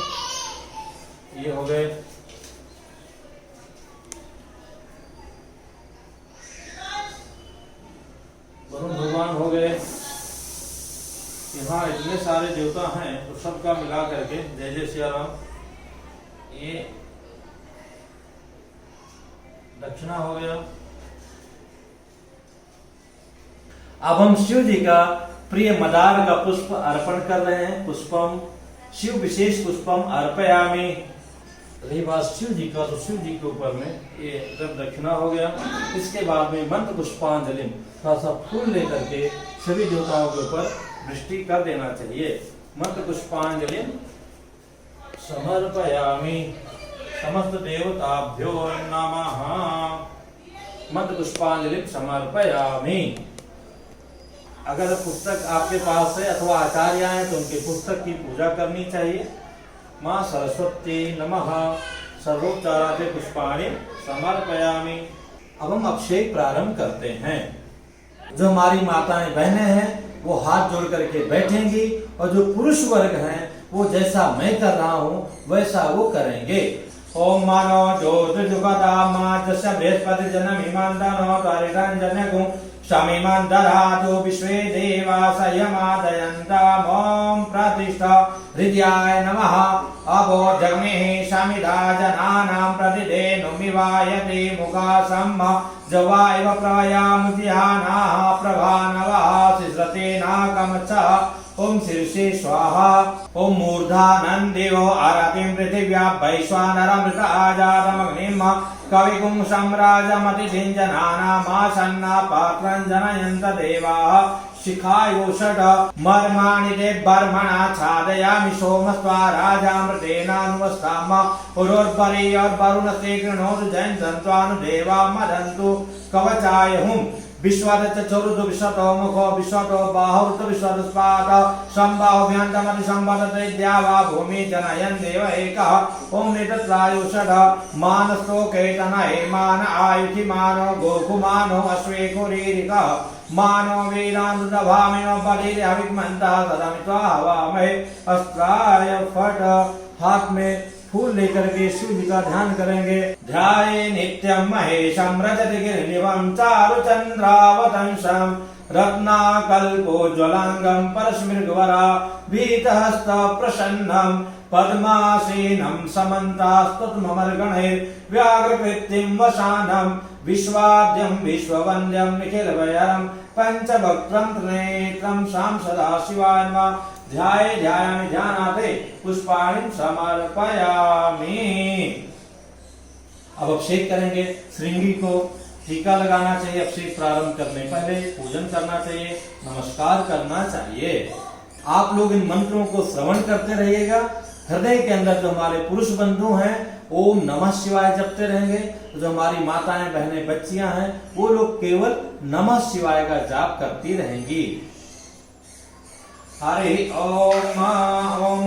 A: ये हो गए वरुण भगवान हो गए। यहाँ इतने सारे देवता हैं तो सबका मिला करके जय जय सिया राम। ये दक्षिणा हो गया। अब हम शिव जी का प्रिय मदार का पुष्प अर्पण कर रहे हैं। पुष्पम शिव विशेष पुष्पम अर्पयामि। रही बात शिव जी का, तो शिव जी के ऊपर में ये जब दक्षिणा हो गया। इसके बाद में मंत्र पुष्पांजलि, थोड़ा सा फूल लेकर के सभी देवताओं के ऊपर वृष्टि कर देना चाहिए। मंत्र पुष्पांजलि समर्पयामि। समस्त देवताभ्यो नमः। मंत्र पुष्पांजलि समर्पयामि। अगर पुस्तक आपके पास है अथवा आचार्य हैं तो उनके पुस्तक की पूजा करनी चाहिए। माँ सरस्वती नमः। सर्वोपचारादि पुष्पाणि समर्पयामि। अब हम अभिषेक प्रारंभ करते हैं। जो हमारी माताएं बहनें हैं वो हाथ जोड़ करके बैठेंगी और जो पुरुष वर्ग हैं वो जैसा मैं कर रहा हूँ वैसा वो करेंगे। ओम मानो ज्योतिर्जुगदा मातस्य बृहस्पति जन्म ईमानदानो तारिकांजनगुं शमीमानदरातो विश्वे देवा संयमादयन्ता ओम प्रतिष्ठा
B: हृदयाय नमः। अबोधग्निः समिधा जनानां प्रतिधेनुमिवायते मुखासम् जवायव प्रयामुद्यानाः प्रभानवः शिश्रतेनाकमचः। ओम शीर्षे स्वाहा। ओम मूर्धानन्देवो आरतिं पृथिव्या वैश्वानरमृत आजातमग्निम् कविकुं सम्राजमतिथिं जनानामासन्ना पात्रं जनयन्त देवाः। शिखायुषट मर्माणि ते बर्मणा छादयामि सोमस्त्वा राजामृतेनानुवस्ताम उरोर्परि और वरुणस्ते कृणोतु जयन्तन्त्वानुदेवा मदन्तु कवचाय हुम्। विश्वत चतुर्दु विश्वतो मुखो विश्वतो बाहुर्त विश्वतस्पात संबाहुभ्यन्तमति संवदते द्यावा भूमि जनयन् देव एकः। ओम नितत्रायुषड मानस्तो केतनये मान आयुधि मानो गोकुमानो अश्वे कुरीरिकः मानो वीरानुदभामिनो बलिरे हविग्मन्तः सदमित्वा हवामहे। अस्त्राय फट। हाथ में फूल लेकर के शिव जी का ध्यान करेंगे। ध्याये नित्यं महेशं रजत गिरिनिभं चारुचन्द्रावतंसं रत्नाकल्पोज्ज्वलांगं परस्मृगवरा भीतहस्त प्रसन्नं पद्मासीनं समन्तास्तुतमर्गणैर्व्याघ्रकृत्तिं वसानं विश्वाद्यं विश्ववन्द्यं निखिलभयरं पंचभक्त्रं त्रिनेत्रं शां सदा शिवाय नमः। ध्याये ध्यायामि ध्यानाते पुष्पाणि समर्पयामि। अब अभिषेक करेंगे। श्रृंगी को टीका लगाना चाहिए। अभिषेक प्रारंभ करने पहले पूजन करना चाहिए, नमस्कार करना चाहिए। आप लोग इन मंत्रों को श्रवण करते रहिएगा। हृदय के अंदर जो हमारे पुरुष बंधु हैं ओम नमः शिवाय जपते रहेंगे। तो जो हमारी माताएं बहनें बच्चियां हैं वो लोग केवल नमः शिवाय का जाप करती रहेंगी। हरि ओम। ओम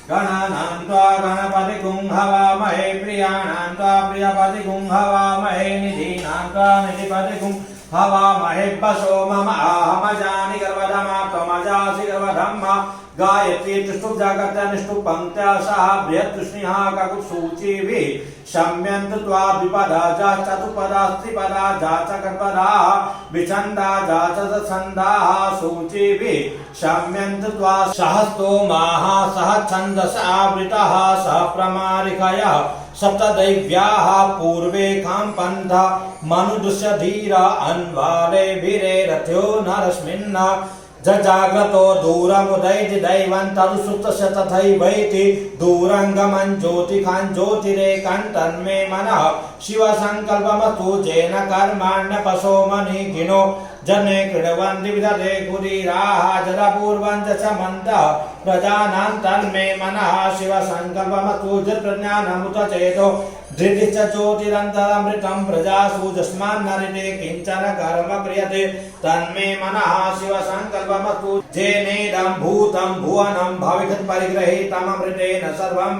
B: गणानां त्वा गणपतिगुं हवामहे प्रियाणां त्वा प्रियपतिगुं हवामहे निधीनां त्वा निधिपतिगुं हवामहे वसो मम अहमजानि गर्वधमात्मजासि गर्वधम्मा गायत्री त्रिष्टुप जागत्या निष्टुप पंक्त्या सह बृहत् तृष्णिः काकुत्सूचिभिः शम्यन्त त्वा द्विपदा जा चतुपदा त्रिपदा जा च कर्पदा विछन्दा जा च छन्दाः सूचिभिः शम्यन्त त्वा सहस्तोमाः सह छन्दसा आवृतः सह प्रमारिकयः सप्तदैव्याः पूर्वे काम्पन्थ मनुदुष्य धीरा अन्वाले वीरे रथ्यो नरस्मिन् जाग्रतो दूरमुदैति दैवं तदुसुप्तस्य तथैवैति दूरङ्गमं ज्योतिखान् ज्योतिरेकं तन्मे मनः शिवसङ्कल्पमस्तु जेन कर्माण्यपशो मनीषिणो जने कृण्वन्ति विदधे कुदीराः जलपूर्वं च समन्तः प्रजानां तन्मे मनः शिवसङ्कल्पमस्तु जित्प्रज्ञानमुत चेतो धृति च ज्योतिरन्तरमृतं प्रजासु यस्मान्नरिते किञ्चन कर्म क्रियते तन्मे मनः शिवसङ्कल्पमस्तु जेनेदं भूतं भुवनं भविष्यत्परिगृहीतममृतेन सर्वं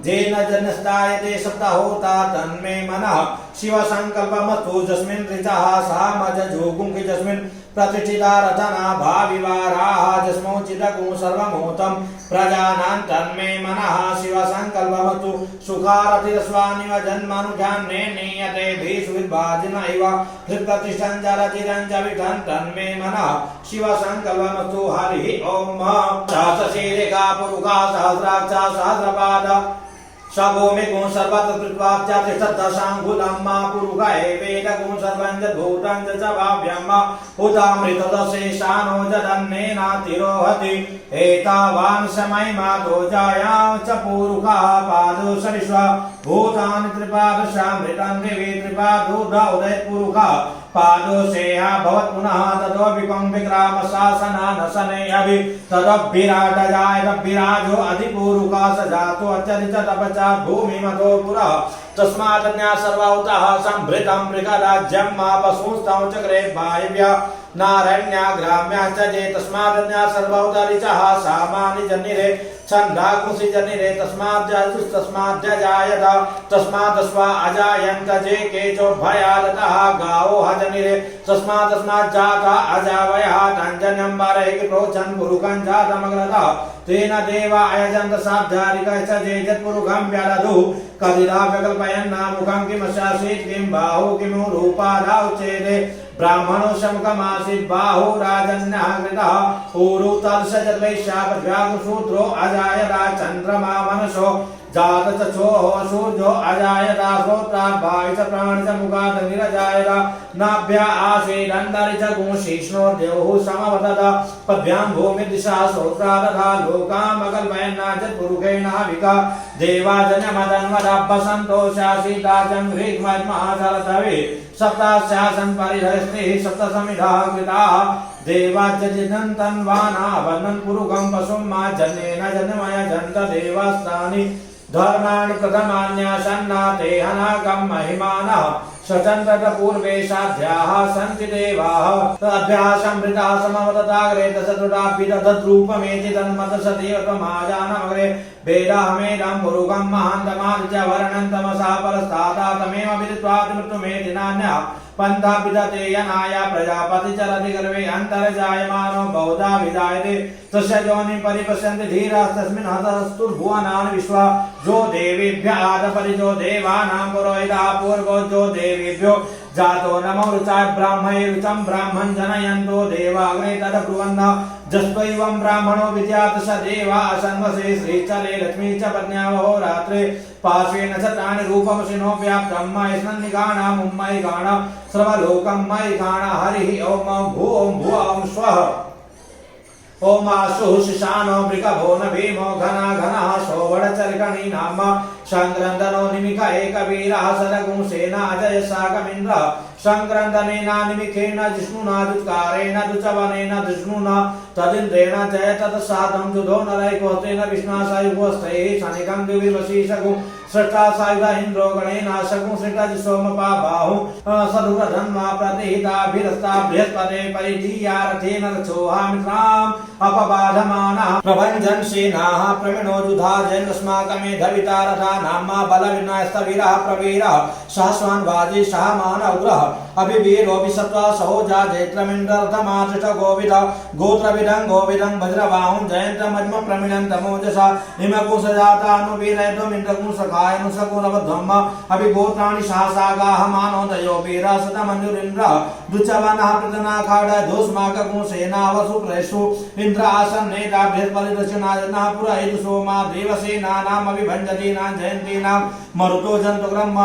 B: जेन जनस्तायते सप्तहोता तन्मे मनः शिवसङ्कल्पमस्तु यस्मिन् ऋचः सामजोगुंकि यस्मिन् प्रतिष्ठिता रथना भाविवाराः जस्मोचिदगुं सर्वमूतं प्रजानां तन्मे मनः शिवसङ्कल्पमस्तु सुखारतिरस्वानिव जन्मानुध्याने नीयते भीषुविद्भाजिन इव हृत्प्रतिष्ठं जरतिरं च विठन् तन्मे मनः शिवसङ्कल्पमस्तु हरिः ओम। सहस्रशीर्षा पुरुषा सहस्राक्षा सहस्रपाद सबोमे गुण सर्वत्र कृत्वात्यातिष्ठदशाङ्गुलं मा पुरुष एवेदगुं सर्वं भूतं च भाव्यं उदामृतदशेषानो जदन्नेनातिरोहति एतावान् समयमातो जायां च पुरुषः पादो सरिष्व भूतानि त्रिपादशामृतं दिवि त्रिपादोर्ध उदयपुरुषः पादोषेया भवत् पुनः ततो विकं विक्राम शासनानशने अभि तदभिराटजाय तद्भिराजो अधिपुरुषः स जातो अत्यधिक तपचा भूमिमतो पुरः तस्मात् ज्ञा सर्वौतः संभृतं मृगराज्यं मा पशुस्तं चक्रे वायव्य नारण्या ग्राम्याश्च जे तस्मात् ज्ञा सर्वौतरिचः सामानि जनिरे छन्दाकुंसि जनिरे तस्मात् जायत तस्मात् स्वा अजायन्त जे केचो भयादतः गावो हजनिरे तस्मात् जाता अजावयः तञ्जन्यं बारहिक प्रोचन् पुरुषं जातमग्रतः तेन देवा अयजन्त साब्धारिकश्च जे जत्पुरुषं व्यदधुः कदिदा व्यकल्पयन् नामुखं किमस्यासीत् किं बाहु किमु रूपादाौ चेदे
A: ब्राह्मणो शमकमासीत् बाहो राजन्यः कृतः ऊरु तर्षजद्वैश्या पृथ्व्यागुशूद्रो अजायता चन्द्रमा मनसो जातचक्षोः सूर्यो अजायता श्रोत्राद्भावित प्राणिज मुखात् निरजायता नाभ्या आसीदन्तरिच गुंशिष्णोर्देवः समवदत पद्भ्यां भूमिर्दिशा श्रोत्रा तथा लोकामकल्पयन्नाचित् पुरुषेण विका देवाजन्यमदन्वदभ्यसन्तोषासीदाचं ह्रीग्मज्महासरसवे सप्तास्यासन् परिहस्तिः सप्तसमिधाः कृताः देवाज्यजिदन्तन्वाना वन्दन् पुरुगं पशुं मा जन्येन जन्मय जन्त देवास्तानि धर्माणि प्रथमान्यासन्ना ते हनाकं महिमानः स्वचन्द्रत पूर्वे साध्याः सन्ति देवाः तदभ्यासमृताः समवदताग्रे दशदुराभ्युदधद्रूपमेति तन्मतसदेव त्वमाजानमग्रे वेदाहमेदं पुरुगं महान्तमादित्य वर्णं तमसा परस्तादा तमेव विदित्वादिमृत्युमेति नान्यः पंथा विदते यनाय प्रजापति चरति गर्भे अंतर्जायमानो बहुधा विजायते तस्य योनि परिपश्यन्ति धीरास्तस्मिन् हतस्तुर्भुवनानि विश्वा जो देवेभ्यः आदपरि जो देवानां पुरोहितः पूर्वो जो देवेभ्यो जातो नमो ऋचाय ब्राह्मणे ऋचं ब्राह्मण जनयन्तो देवाग्ने तदब्रुवन्नः जस्त्वैवं ब्राह्मणो विद्यात् स देवा असन्वसे श्रीचले लक्ष्मी च पत्न्यावहो रात्रे पार्श्वेन च तानि रूपमसिनो व्याप्तं मयस्नन्निगाणा मुम्मयि गाण सर्वलोकं मयि गाण हरिः ॐ भू ॐ भुव ॐ स्वः ओम आशु शिशानो मृगभो न भीमो घना घनः शोभणचर्कणि नाम संक्रन्दनो निमिख एकवीरः सदगुंसेना अजय साकमिन्द्रः संक्रन्दनेन निमिखेन जिष्णुना दुत्कारेण दुचवनेन जिष्णुना तदिन्द्रेण जय तत्साधं जुधो नरैकोस्तेन विष्णा सायुगोस्त्रैः शनिकं द्विविर्वशीषगुं सृष्टा सायुध इन्द्रो गणेन शगुं सृष्टज सोमपा बाहु सदुरधन्वा प्रतिहिताभिरस्ता बृहस्पते परिधीयारथेन रक्षोहामित्राम् अपबाधमानः प्रभञ्जन सेनाः प्रवीणो जुधाजयन्तस्माकमे धविता रथा नामा बलविनास्तवीरः प्रवीरः सहस्वान् वाजी सहमान उग्रः अभिवीरो विसत्वा सहोजा जैत्रमिन्द्ररथमादृष्ट गोविद गोत्रविदं गोविदं वज्रबाहुं जयन्तमज्म प्रमिणन्तमोजसा हिमकुशजातानुवीरयत्वमिन्द्रकुंसखायनुसकुलवध्वम् अभिगोत्राणि सहसागाः मानोदयो वीरसतमञ्जुरिन्द्रः दुच्चवनः पृतनाखाड धूस्माककुंसेना वसुप्रेषु इंद्र आसन्नेता बृहस्पतिदर्शनाजनः पुरहितु सोमा देवसेनानाम् अभिभञ्जतीनां जयन्तीनां मरुतो जन्तुग्रह्म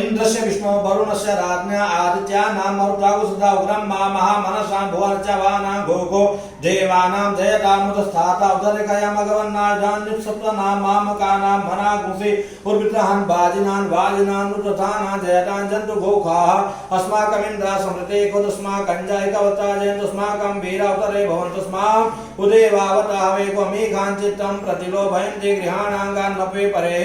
A: इन्द्रस्य विष्णो वरुणस्य राज्ञा आदित्यानां मरुतागुसुधा उग्रह्म महामनसां भुवनचवानां घोघो देवानां जयतामुदस्थाता उदरकयमगवन्नाजान्युत्सत्त्वनां मामकानां भनागुंसि उर्वित्रहान् वाजिनान् रुद्रथानां जयतां जन्तुघोखाः अस्माकमिन्द्रा समृते कुदस्माकञ्जयकवता जयन्तुस्माकं वीरा उदरे भवन्तुस्माकम् उदेवावतावेको मेघाञ्चित्तं प्रतिलोभयन्ति गृहाणाङ्गान्नपे परे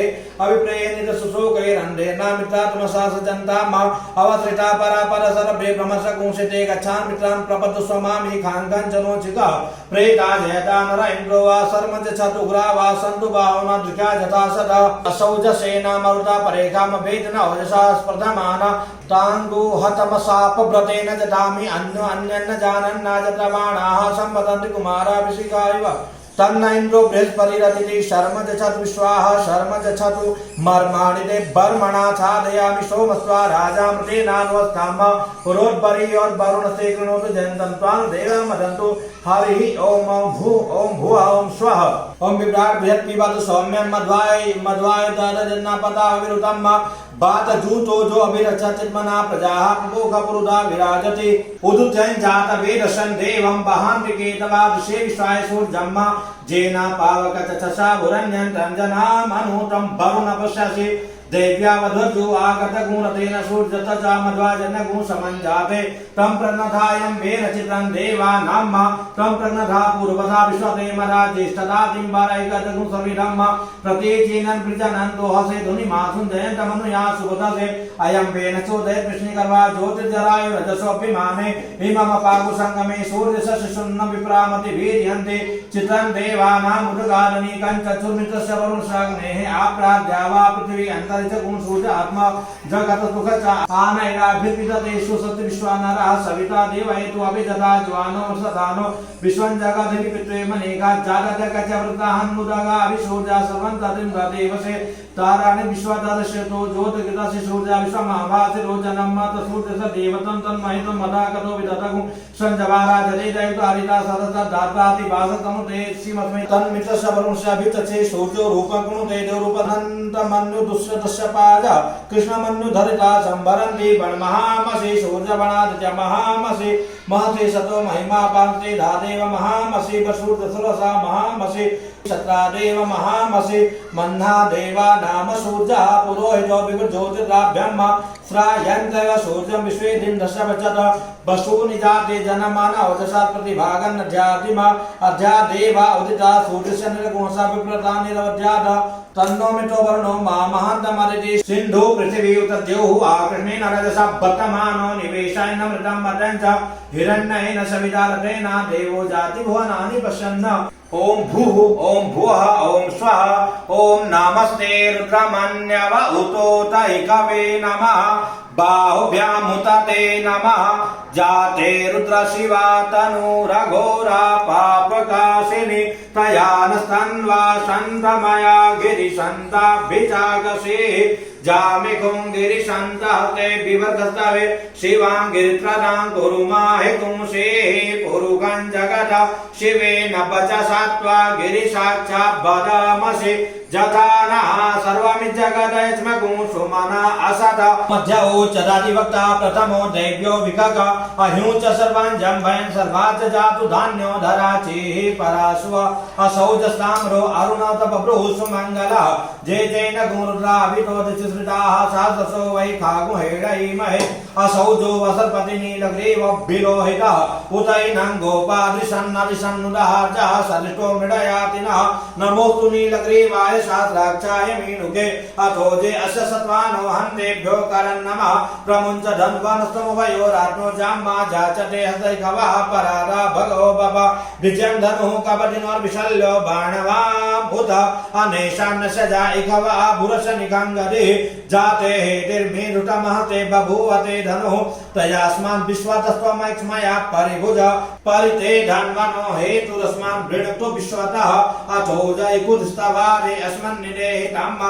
A: अभिप्रेयेन सुशोकैरन्धेना मित्रात्मसा सजन्ताम् अवसृता परापरसरभे ब्रह्मसकुंसिते गच्छान् मित्रान् प्रपद्य स्वमामि खाङ्कञ्चनोचितः प्रेता जयता नर इन्द्रो वा सर्मज चतुग्रा वा सन्तु बाहुना दृक्षा जथा सदा असौजसेना मरुता परेखामभेदन ओजसा स्पर्धमान ताङ्गुहतमसापव्रतेन जटामि अन्यन्न जानन्नाजत्रमाणाः सम्पतन्ति कुमाराभिषेका इव तन्न इंद्रो बृहस्पतिरतिथि शर्म जच्छतु विश्वाः शर्म जच्छतु मर्माणि ते बर्मणा छादयामि सोमस्वा राजा मृतेनान्वस्ताम पुरोद्बरीयोर्वरुणसे कृणोतु जयन्तं त्वां देवं मदन्तु हरिः ॐ भुव ॐ स्वः ॐ विभ्राट् बृहत्पिबतु सौम्यं मध्वाय ददजन्नापदा विरुतं बात जूतो जो अभिरक्षचिन्मना प्रजाः पुरुधा विराजति उदुत्यं जात वेदशं देवं बहान्विकेतवादृशे विश्वाय सूर्यं जेना पावक चषसा भुरण्यं रञ्जनामनुतं वरुण पश्यसि देव्या वध्वजो आगत गुणतेन सूर्यतचा मध्वाजन गुण समञ्जाते तं प्रज्ञथायं वेरचितं देवानां तं प्रज्ञथा पूर्वथा विश्वते मराज्येष्ठता तिम्बारैकत गुण सविधं प्रतीचीनं प्रजनन्तो हसे धुनिमासुं जयन्तमनुया सुबुधसे अयं वेन चोदय कृष्णिकर्वा ज्योतिर्जरायु रजसोऽभिमाने इममपागु संगमे सूर्यशशिशुन्न विप्रामति वीर्यन्ते चित्रं देवानां उदगारणी कंचचुर्मित्रस्य वरुणशाग्नेः आप्राद्या वा पृथिवी अन्त
B: अंतरिक्ष गुण सूर्य आत्मा जगत सुख आनैराभिर्विदतेषु सत्य विश्वानरः सविता देवयतु अभिदधा ज्वानो सदानो विश्वं जगदि पित्रे मनेका जागतक च वृताहं मुदगा अभिसूर्या सर्वं तदिन्द्रदेवसे ताराणि विश्वदर्शतो ज्योतिर्गतस्य सूर्या विश्वमाभासि रोचनं मत सूर्यस्य देवतं तन्महितं मदाकतो विदतगुं संजवारा जले दैवत हरिता सदस दाताति वासकमुते सीमस्मै तन्मित्रस्य वरुणस्य भितचे सूर्यो रूपगुणुते देवरूपधन्तमन्यु दुष्यदस्य पाज कृष्णमन्यु धरिता संभरन्ति वनमहामसि सूर्यवनादित्य महामसि महते सतो महिमा पान्ते धादेव महामसि वसूर्यसुरसा महामसि सत्रादेव महामसि मन्ना देवा नाम सूर्य पुरोहितो विज्योतिर्लाभ्यम श्रायन्तेव सूर्यं विश्वेदिं दशवचत वसूनि जाते जनमाना वचसा प्रतिभागन् अध्यादिमा अध्यादेवा उदिता सूर्यस्य निर्गुणसा विप्रता निरवध्यात तन्नो मितो वर्णो मा महान्तमरिति सिन्धु पृथिवी उत द्यौः आकृष्णेन रजसा वर्तमानो निवेशाय मृतं मदञ्च हिरण्येन सविदारतेन देवो जाति भुवनानि पश्यन् ओम भूः ओम भुवः ओम स्वः ओम नमस्ते रुद्रमन्यव उतोत इकवे नमः बाहुभ्यामुतते नमः जाते रुद्र शिवा तनूरघोरा पापकाशिनी तयानस्तन्वा सन्तमया गिरिशन्ताभिजागसे जामिकुं गिरिशन्तः ते विवर्धस्तवे शिवां गिरित्रदां कुरुमाहि कुंसे पुरुगं जगत शिवेन वचसा त्वा गिरिसाक्षात् वदामसि जथा नः सर्वमि जगदस्मकुं सुमना असत मध्य उच्चदादिवक्ता प्रथमो दैव्यो विकक अह्युच सर्वं जम्भयन् सर्वाच जातु धान्यो धराचिः पराश्व असौजस्ताम्रो अरुणत बभ्रुः सुमङ्गलः जय जैन गुरुद्राभितोदिश्रिताः सहस्रशो वै खागुहेडैमहे असौजो वसर्पति नीलग्रीव विलोहितः उतैनं गोपादृशन्नदिशन्नुदहार्जः सरिष्टो मृडयातिनः नमोस्तु नीलग्रीवाय शास्त्राक्षाय मीनुके अथो जे अस्य सत्वानो हन्तेभ्यो करन् नमः प्रमुञ्च धन्वनस्तमुभयोरात्नो जाम्मा जाचते हस्तैकवः परारा भगवो बभ विजयं धनुः कपटिनोर्विशल्यो बाणवाम् उत अनेशान्न सजा इकवः भुरश निगङ्गदिः जाते हेतिर्मीरुटमहते बभूवते धनुः तयास्मान् विश्वतस्त्वमैक्ष्मया परिभुज परिते धन्वनो हेतुरस्मान् वृणक्तो विश्वतः अथो जयकुदस्तवारे अस्मन्निदेहितम्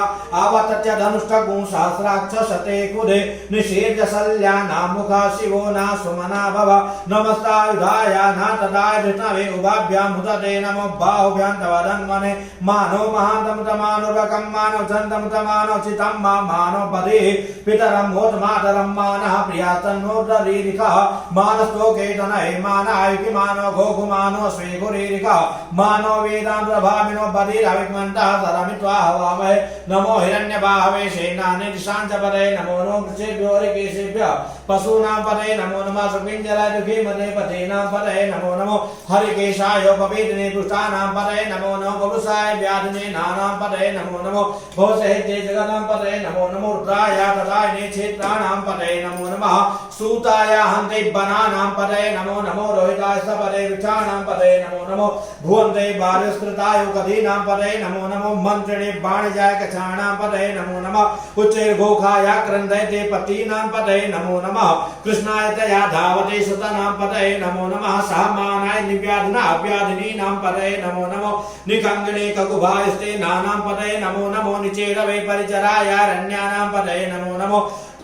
B: आवतत्य धनुष्टगुं सहस्राक्षसते कुदे निषेव्य सल्यानामुखा शिवो न सुमना भव नमस्तायुधाय न तदाय धृतवे उभाभ्यां मुदते नमो बाहुभ्यां तव धन्वने मानो महान्तमुतमानुरकं मानो चन्दमुतमानो चितं मानो पदे पितरं मोदमातरं मानः प्रियास्तन्नोर्दरीरिकः मानस्तोकेतनये मानायुकि मानो घोघुमानो स्वेगुरीरिकः मानो वेदान्तभामिनो बधिरविग्मन्तः सरमित्वा हवामहे नमो हिरण्यबाहवे सेनानि दिशाञ्चपदे नमो नो वृक्षेभ्यो ऋकेशेभ्यः पशूनां पदे नमो नमः सुखिञ्जलाय दुःखीमते पथेनां पदे नमो नमो हरिकेशाय पवेदिने पुष्टानां पदे नमो नमो पुरुषाय व्याधिने नानां पदे नमो नमो भवसहिते जगतां पदे नमो नमो रुद्राय तदायने क्षेत्राणां पदे नमो नमः सूताय हन्ते वनानां पदे नमो नमो रोहिताय सपदे वृक्षाणां पदे नमो नमो भुवन्ते वायुस्कृताय कदीनां पदे नमो नमो मन्त्रिणे वाणिजाय कछाणां पदे नमो नमः उच्चैर्घोखाय क्रन्दयते पतीनां पदे नमो नमः कृष्णाय तया धावते सुतनां पदे नमो नमः सहमानाय निव्याधिना व्याधिनीनां पदे नमो नमो निकङ्गणे ककुभायस्ते नानां पदे नमो नमो निचेरवे परिचराय रण्यानां पदे नमो नमो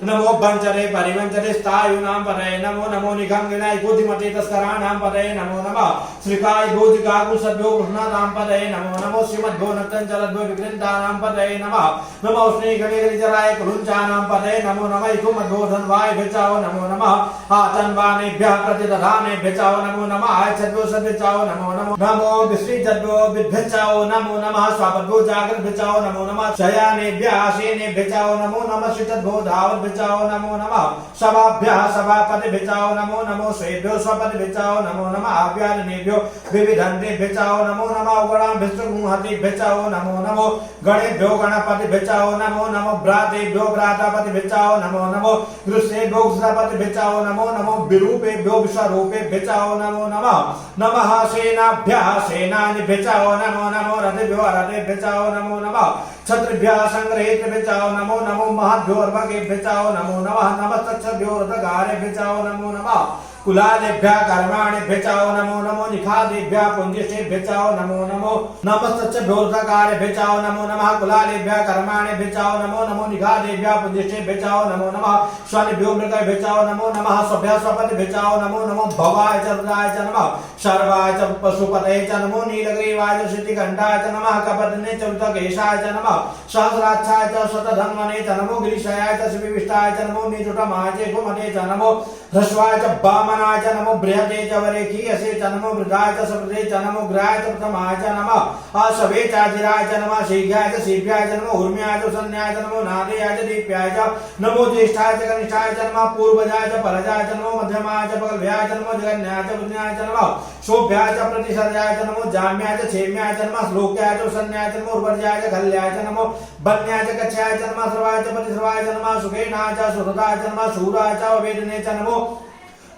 B: नमो वंचरे परिवंचरे स्थायुनां पदे नमो नमो निगंगणाय बुद्धिमते तस्कराणां पदे नमो नमः श्रीकाय भोजिकाकुशभ्यो कृष्णानां पदे नमो नमो श्रीमद्भो नक्तञ्चलद्भो विकृन्तानां पदे नमः नमो श्रीगणेशराय कुरुञ्चानां पदे नमो नमः इकुमद्भो धन्वाय भिचाओ नमो नमः आतन्वानेभ्यः प्रतिदधानेभ्यः चाओ नमो नमः आयच्छद्भ्यो सद्भिचाओ नमो नमो नमो विश्रीजद्भ्यो विद्भिचाओ नमो नमः स्वापद्भ्यो जागृद्भिचाओ नमो नमः शयानेभ्यः आसेनेभ्यः चाओ नमो नमः श्रीतद्भ्यो धावद् भिचाओ नमो नमः सभाभ्यः सभापति भिचाओ नमो नमो स्वेभ्यो स्वपति भिचाओ नमो नमः आव्यानेभ्यो विविधन्ते भिचाओ नमो नमः उगणाभ्यस्तगुंहति भिचाओ नमो नमो गणेभ्यो गणपति भिचाओ नमो नमो भ्रातेभ्यो भ्रातापति भिचाओ नमो नमो गृहेभ्यो गृहपति भिचाओ नमो नमो विरूपेभ्यो विश्वरूपेभ्यो भिचाओ नमो नमः नमः सेनाभ्यः सेनानि भिचाओ नमो नमो रथ
C: राजेभ्यो राजेभ्य चाओ नमो नमः क्षत्रिभ्यः संग्रहेभ्य चाओ नमो नमो महद्भ्यो अर्भकेभ्य चाओ नमो नमः नमस्तक्षभ्यो रथगारेभ्य चाओ नमो नमः कुलालेभ्यः कर्माणेभ्यः चाओ नमो नमो निखादेभ्यः पुंजिष्ठेभ्यः चाओ नमो नमो नमस्तच्छभ्यो रथगारेभ्यः चाओ नमो नमः कुलालेभ्यः कर्माणेभ्यः चाओ नमो नमो निखादेभ्यः पुंजिष्ठेभ्यः चाओ नमो नमः स्वानिभ्यो मृगेभ्यः चाओ नमो नमः स्वभ्यः स्वपतिभ्यः चाओ नमो नमो भवाय च रुद्राय च नमः शर्वाय च पशुपतये च नमो नीलग्रीवाय च श्रुतिकण्ठाय च नमः कपर्दिने च वृषकेशाय च नमः सहस्राक्षाय च शतधन्वने च नमो गिरिशाय च शिविष्टाय च नमो निजुटमाय च घुमते च नमो ह्रस्वाय च वामनाय च नमो बृहते च वरेखीयसे च नमो वृद्धाय च सप्रदे च नमो ग्राय च प्रथमाय च नमः आशवे च जिराय च नमः शीघ्राय च शीभ्याय च नमो ऊर्म्याय च सन्याय च नमो नादेयाय च दीप्याय च नमो ज्येष्ठाय च कनिष्ठाय च नमः पूर्वजाय च परजाय च नमो मध्यमाय च पगलभ्याय च नमो जगन्याय च बुद्ध्याय च नमः शोभ्याय च प्रतिसर्याय च नमो जाम्याय च क्षेम्याय च नमः श्लोक्याय च सन्याय च नमो उर्वर्याय च खल्याय च नमो बन्याय च कच्छाय च नमः सर्वाय च प्रतिसर्वाय च नमः सुखेनाय च सुहृदाय च नमः शूराय च वेदने च नमो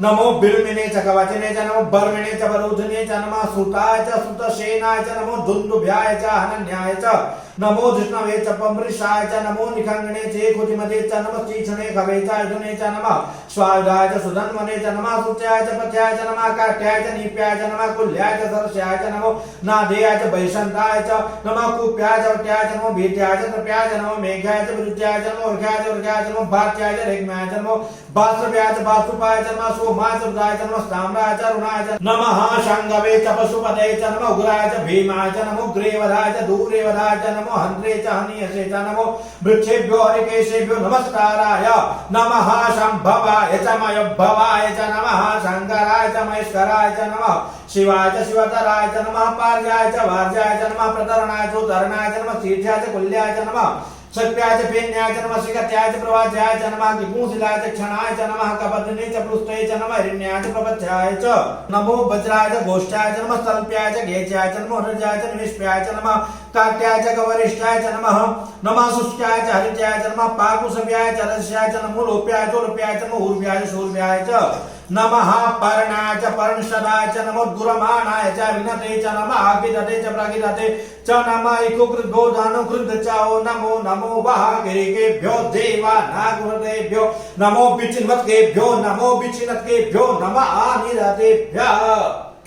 C: नमो बिल्मिने च कवचने च नमो बर्मिणे च वरुधने च नमः सुताय च सुतसेनाय च नमो दुन्दुभ्याय च हनन्याय च नमो धृष्णवे च पमृषाय च नमो निखंगणे च खुतिमते च नमः तीक्ष्णे खवे च युधने च नमः स्वायुधाय च सुधन्वने च नमः सुत्याय च पथ्याय च नमः काट्याय च नीप्याय च नमः कुल्याय च सरस्याय च नमो नादेयाय च वैशन्ताय च नमः कूप्याय च वट्याय च नमो भीत्याय च तृप्याय च नमो मेघ्याय च विरुच्याय च नमो अर्घ्याय च वर्घ्याय च नमो भात्याय च रेग्म्याय च नमो बाष्पव्याय च बाष्पुपाय च नमः सोमाय च रुद्राय च नमः ताम्राय च रुणाय च नमः शंगवे च पशुपतये च नमो उग्राय च भीमाय च नमो ग्रीवधाय च दूरेवधाय च नमो हन्त्रे च हनीयसे च नमो वृक्षेभ्यो हरिकेशेभ्यो नमस्काराय नमः शंभवाय च मयोभवाय च नमः शंकराय च महेश्वराय च नमः शिवाय च शिवतराय च नमः पार्याय च वार्याय च नमः प्रतरणाय च उतरणाय च नमः तीर्थ्याय च कुल्याय च नमः सत्याय च फेन्याय च नमः श्रीगत्याय च प्रवाच्याय च नमः किंकुशिलाय च क्षणाय च नमः कपद्ने च प्लुष्टये च नमः हिरण्याय च प्रपथ्याय च नमो वज्राय च गोष्ठाय च नमः तल्प्याय च घेच्याय च नमो हृदयाय च निष्प्याय च नमः काट्याय च गवरिष्ठाय च नमः नमः शुष्क्याय च हरित्याय च नमः पाकुशव्याय च रस्याय च नमो लोप्याय च लोप्याय च नमो ऊर्व्याय च शूर्व्याय च नमः पर्णाय च पर्णशदाय च नमो गुरमाणाय च विनते च नमः आगिदते च प्रागिदते च नमः इकुकृद्भ्यो धानुकृद् च नमो नमो वाहकेभ्यो देवानागुहृदेभ्यो नमो विचिन्वत्केभ्यो नमो विचिन्वत्केभ्यो नमः आनिरतेभ्यः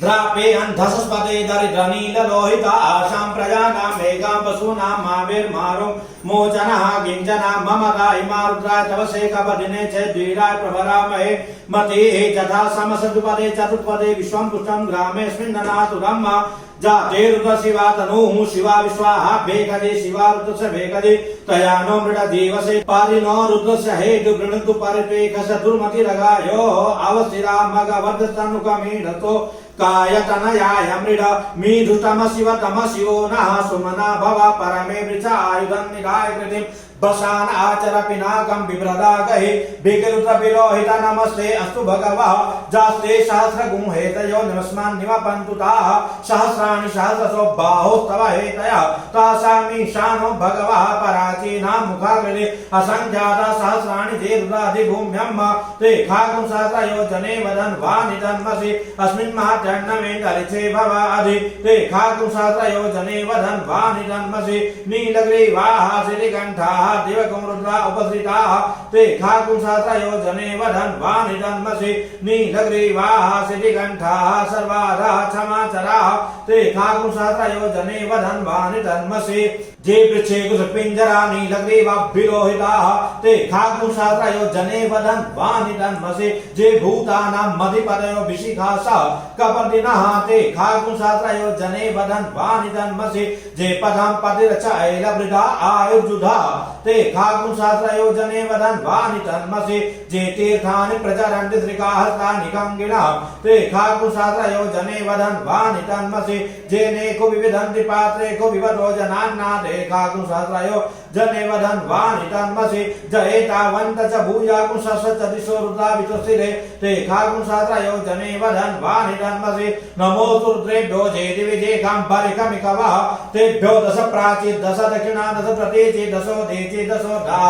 C: द्रापे अंधसस्पते दरिद्रनीललोहिता आशां प्रजानां मेघां पशूनां माविर्मारुं मोचनः किञ्चना ममता इमारुद्राय तवसे कपदिने च द्वीराय प्रभरामहे मतिः यथा समसद्पदे चतुष्पदे विश्वं पुष्टं ग्रामेऽस्मिन्ननातु ब्रह्म जाते रुद्र शिवा तनुः शिवा विश्वाहा भेकदे शिवा रुद्रस्य भेकदे तया नो मृड देवसे पारिनो रुद्रस्य हेतु गृणन्तु परिपेकस दुर्मतिरगायो अवस्थिरा मगवर्धस्तनुकमीढतो कायतनयाय मृड मीधुतम शिव तम शिवो नः सुमना भव परमे वृचा आयुधं निधाय कृतिं बसान आचर पिनाकं बिभ्रदागहि बिगरुद्रविलोहित नमस्ते अस्तु भगवः जास्ते सहस्रगुं हेतयो नमस्मान् निवपन्तु ताः सहस्राणि सहस्रशो बाहोस्तव हेतयः तासामीशानो भगवः पराचीनां मुखाग्रे असंख्याता सहस्राणि ते रुद्राधिभूम्यम् ते खागुं सहस्रयोजने वदन् वा निधन्मसि अस्मिन् महात्यन्नमेतरिचे भव अधि ते खागुं सहस्रयोजने वदन् वा निधन्मसि नीलग्रीवाः श्रीकण्ठाः देवकं रुद्रा उपसृताः ते खागुं सहस्रयोजने वदन् वा निधन्मसि नीलग्रीवाः श्रीकण्ठाः सर्वाधाः क्षमाचराः ते खागुं सहस्रयोजने वदन् वा निधन्मसि जे वृक्षे कुशपिञ्जरा नीलग्रीवाभिरोहिताः ते खागुं सहस्रयोजने वदन् वा निधन्मसि जे भूतानां मधिपतयो विशिखासः कपर्दिनः ते खागुं सहस्रयोजने वदन् वा निधन्मसि जे पदं पतिरच ऐलवृधा आयुर्जुधा ते खागुं सहस्रयोजने वदन् वा निधन्मसि जे तीर्थानि प्रचरन्ति श्रीकाहस्तानि कंगिणः ते खागुं सहस्रयोजने वदन् वा निधन्मसि जे नेको विविधन्ति पात्रेको विवतो जनान्ना ते खागुं सहस्रयोजने वदन् वा निधन्मसि जयेतावन्त च भूयागुं सहस्र दिशो रुद्रा विचस्थिरे ते खागुं सहस्रयोजने वदन् वा निधन्मसि नमो रुद्रेभ्यो जे दिवि जे काम्बरिकमिकवः तेभ्यो दश प्राची दश दक्षिणा दश प्रतीचि दशो दे चेतसोधा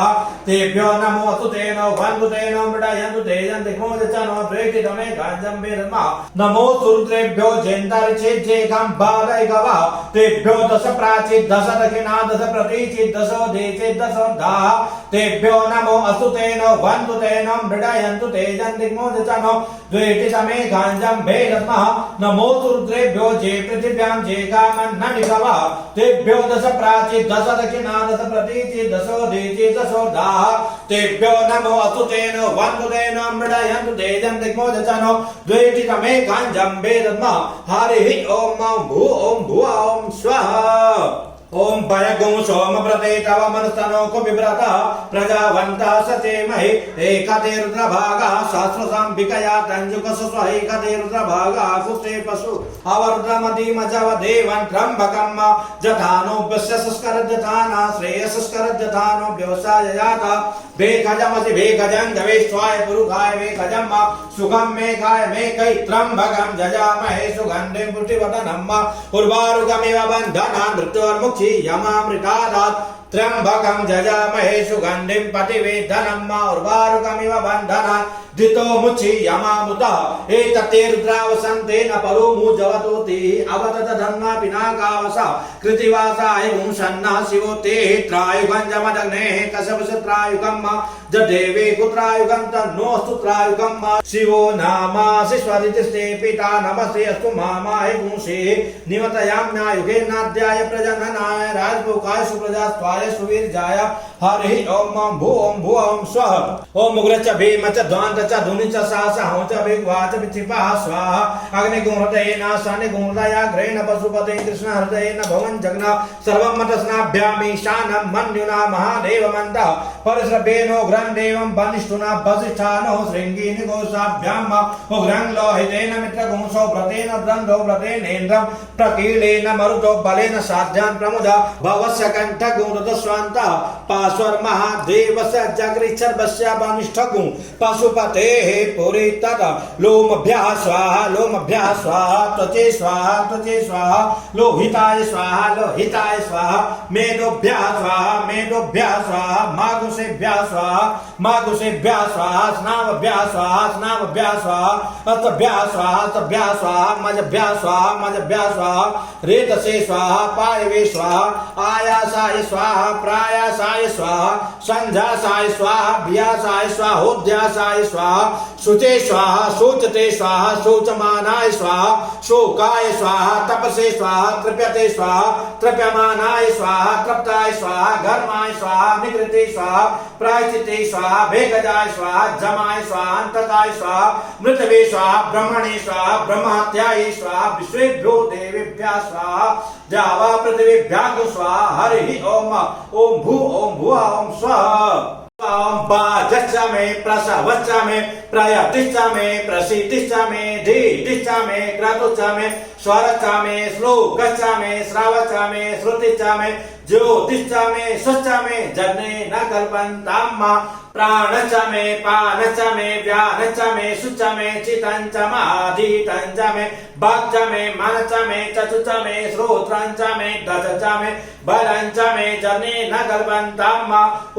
C: तेभ्यो नमो असुतेन वन्दुतेन मृडयन्तु तेजं दिग्मोदचनो प्रेतितमे गाञ्जं वेदमा नमो सुरुद्रेभ्यो जेन्तरिचेज्जेकं बालैकव तेभ्यो दश प्राचित् दश दक्षिणा दश प्रतीचित् दशोधेचित् दशोधा तेभ्यो नमो असुतेन वन्दुतेन मृडयन्तु तेजं दिग्मोदचनो द्वेटितमे गाञ्जं वेदमा नमो सुरुद्रेभ्यो जे पृथिव्यां जे कामन्ननिकव तेभ्यो दश प्राचित् दश दक्षिणा दश प्रतीचित् दशोधेचित् दशोधा तेभ्यो नमो असुतेन वन्दुतेन मृडयन्तु तेजं दिग्मोदचनो द्वेटितमे गाञ्जं वेदमा हरिः ॐ भुवः ॐ स्वः ओम भयगुं सोमव्रते तव मनस्तनो कुविव्रता प्रजावन्तः सचेमहि एकते रुद्रभागः सहस्रसाम्बिकया तञ्जुकसस्वैकते रुद्रभागः कुस्ते पशु अवरुद्रमदीमजव देवं त्र्यम्बकम् जथानो वस्यसस्करजथाना श्रेयसस्करजथानो व्यवसाययाता वेगजमसि वेगजं गवेश्वाय पुरुखाय वेगजम् सुगं मेघाय मेकै त्र्यम्बकं जजामहे सुगन्धिं पुष्टिवर्धनम् उर्वारुकमिव बन्धनान् मृत्योर्मुक्ति यमामृतादात् त्र्यम्बकं जजामहे सुगन्धिं पतिवेदनम् उर्वारुकमिव बन्धनान् दितो मुचि यमामृता एतते रुद्रावसन्तेन परो मुजवतोति अवतत धन्ना पिनाकावसा कृतिवासाय मुंसन्ना शिवो ते त्रायुगञ्जमदग्नेः कसवसत्रायुगम् जदेवे कुत्रायुगं तन्नोऽस्तु त्रायुगम् शिवो नामासि स्वरितिस्ते पिता नमस्ते अस्तु मामाय पुंसे निमतयाम्यायुगे नाद्याय प्रजननाय राजभोगाय सुप्रजास्त्वाय सुवीर्याय हरिः ॐ भुवः ॐ स्वः ॐ उग्रच भीमच ध्वान्त च धुनि च सासहं च विग्वाच विचिपः स्वाहा अग्निगुंहृदयेन शनिगुंहृदयाग्रेण पशुपते कृष्णहृदयेन भवन जग्न सर्वं मतस्नाभ्यामीशानं मन्युना महादेवमन्तः परिश्रभेनो ग्रन्देवं वनिष्ठुना वसिष्ठानो शृङ्गीनि गोसाभ्याम् उग्रं लोहितेन मित्रगुंसो व्रतेन द्वन्द्वो व्रतेनेन्द्रं प्रकीलेन मरुतो बलेन साध्यान् प्रमुदा भवस्य कण्ठगुंहृतस्वान्तः पार्श्वमहादेवस्य जगृच्छर्वस्य वनिष्ठगुं पशुपतेः पुरी तदा लोमभ्यः स्वाहा त्वचे स्वाहा लोहिताय स्वाहा मेदोभ्यः स्वाहा माघुषेभ्यः स्वाहा स्नावभ्यः स्वाहा अस्तभ्यः स्वाहा मजभ्यः स्वाहा रेतसे स्वाहा पायवे स्वाहा आयासाय स्वाहा प्रायासाय स्वाहा संध्यासाय स्वाहा व्यासाय स्वाहोध्यासाय स्वाहा शुचे स्वाहा शोचते स्वाहा शोचमानाय स्वाहा शोकाय स्वाहा तपसे स्वाहा तृप्यते स्वाहा तृप्यमानाय स्वाहा तृप्ताय स्वाहा घर्माय स्वाहा निगृते स्वाहा प्रायश्चिते स्वाहा भेगजाय स्वाहा जमाय स्वाहा अंतकाय स्वाहा मृतवे स्वाहा ब्रह्मणे स्वाहा ब्रह्महत्याय स्वाहा विश्वेभ्यो देवेभ्यः स्वाहा जावा पृथिवीभ्यः स्वाहा हरिः ॐ भुवः ॐ स्वः ओम बाजच्च मे प्रसवच्च मे प्रयतिश्च मे प्रसीतिश्च मे धीतिश्च मे क्रतुश्च मे स्वरच्च मे श्लोकश्च मे श्रावच्च मे श्रुतिश्च मे ज्योतिश्च मे स्वच्च मे जग्ने न कल्पन्ताम् प्राणश्च मे पानश्च मे व्यानश्च मे शुच मे चितञ्च माधीतञ्च मे वाक्च मे मनश्च मे चक्षुश्च मे श्रोत्रञ्च मे दशश्च मे बलञ्च मे जग्ने न कल्पन्ताम्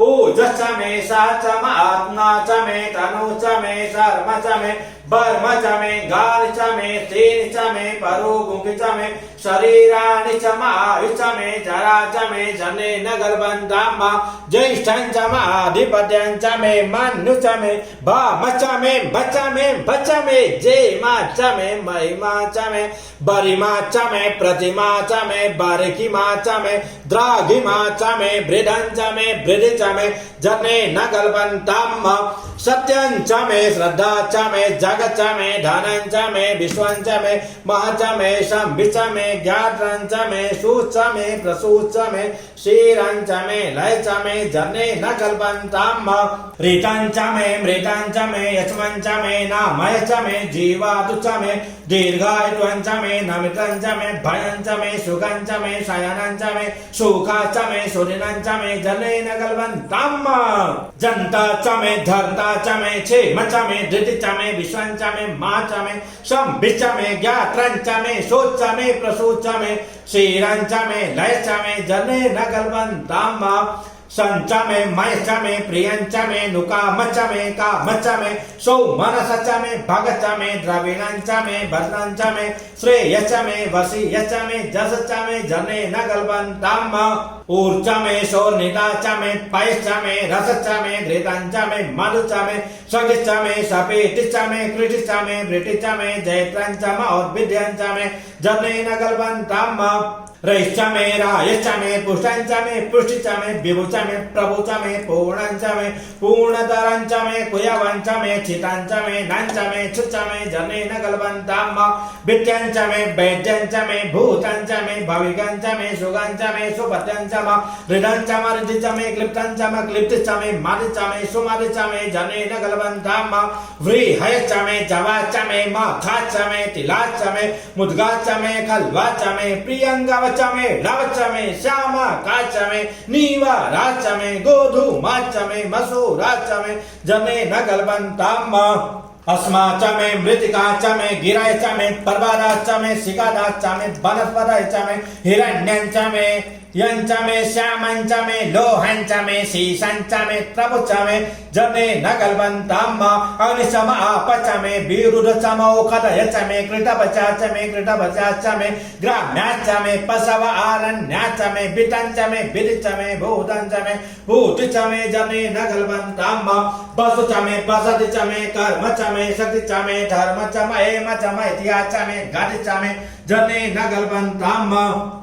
C: ओजश्च मे सहश्च आत्मा च मे तनु च मे शर्म च मे वर्म च मे गाल च मे तेन च मे परोगुंग च मे शरीराणि च आयु च मे जरा च मे जने न गलबन्ताम् ज्येष्ठं च आधिपत्यं च मे मनु च मे भाम च मे बच मे जेमा च मे महिमा च मे बरिमा च मे प्रतिमा च मे बारिकिमा च मे द्राघिमा च मे वृद्धं च मे वृद्धि च मे जने न गलबन्ताम् सत्यं च मे श्रद्धा च मे जगत् च मे धनं च मे विश्वं च मे मह च मे शंभि च मे ज्ञात्रं च मे सूच च मे प्रसूच च मे क्षीरं च मे लय च मे जने न कल्पन्ताम् ऋतं च मे मृतं च मे यचमं च मे नामय च मे जीवातु च मे दीर्घायुत्वं च मे नमितं च मे भयं च मे सुखं च मे शयनं च मे सुखा च मे सुदिनं च मे जने न कल्पन्ताम् जन्ता च मे धर्ता च मे क्षेम च मे धृति च मे विश्वं च मे मा च मे शंभि च मे ज्ञात्रं च मे शोच च मे प्रसूच च मे क्षीरं च मे लय च मे जने न कल्पन्ताम् संच मे मयच मे प्रियंच मे नुकामच मे कामच मे सौमनसच मे भगच मे द्रविणंच मे भद्रंच मे श्रेयच मे वसीयच मे जसच मे जनेन गलबन्ताम ऊर्च मे शोर्निताच मे पयश्च मे रसच मे घृतंच मे मधुच मे सगिच मे सपेटिच मे कृटिच मे वृटिच मे जैत्रंच मे और विद्यंच मे जनेन गलबन्ताम रैश्च मे रायश्च मे पुष्टंच मे पुष्टिच मे विभुच मे प्रभुच मे पूर्णंच मे पूर्णतरंच मे कुयवंच मे चितंच मे नंच मे छुच मे जनेन गलबन्ताम विद्यंच मे वैद्यंच मे भूतंच मे भविकंच मे सुगंच मे सुपत्यंच मे हृदंच मे हृदिच मे क्लिप्तंच मे क्लिप्तिच मे मादिच मे सुमादिच मे जनेन गलबन्ताम व्रीहयच मे जवाच मे माखाच मे तिलाच मे मुद्गाच मे खल्वाच मे प्रियंगव मे लवच मे श्यामा काच मे नीवा राच मे गोधूमाच मे मसूराच मे जनेन गलबन्ताम अस्माच मे मृतिकाच मे गिरायच मे पर्वताच मे सिकादाच मे वनस्पतयच मे हिरण्यंच मे यंच मे श्यामंच मे लोहंच मे शीशंच मे प्रभुच मे जनेन गलबन्ताम अग्निशम आपच मे विरुधच मौखदयच मे कृतपचाच मे कृतपचाच मे ग्राम्याच मे पशव आरण्याच मे वितंच मे विदिच मे भूतंच मे भूतिच मे जनेन गलबन्ताम वसुच मे वसतिच मे कर्मच मे शक्तिच मे धर्मच मे हेमच मे इतिहाच मे गादिच मे जनेन गलबन्ताम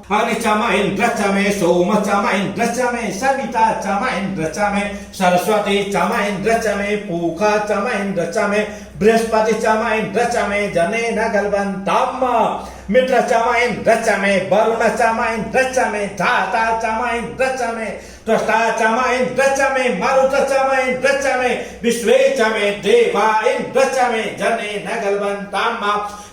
C: अग्निच मे इंद्रच मे सोमच मे इंद्रच मे सविता च मे इंद्रच मे सरस्वती च मे इंद्रच मे पूखा च मे इंद्रच मे बृहस्पति च मे इंद्रच मे जनेन गलबन्ताम मित्र च मे इंद्रच मे वरुण च मे इंद्रच मे धाता च मे इंद्रच मे त्वष्टा च मे इंद्रच मे मरुत च मे इंद्रच मे विश्वे च मे देवा इंद्रच मे जनेन गलबन्ताम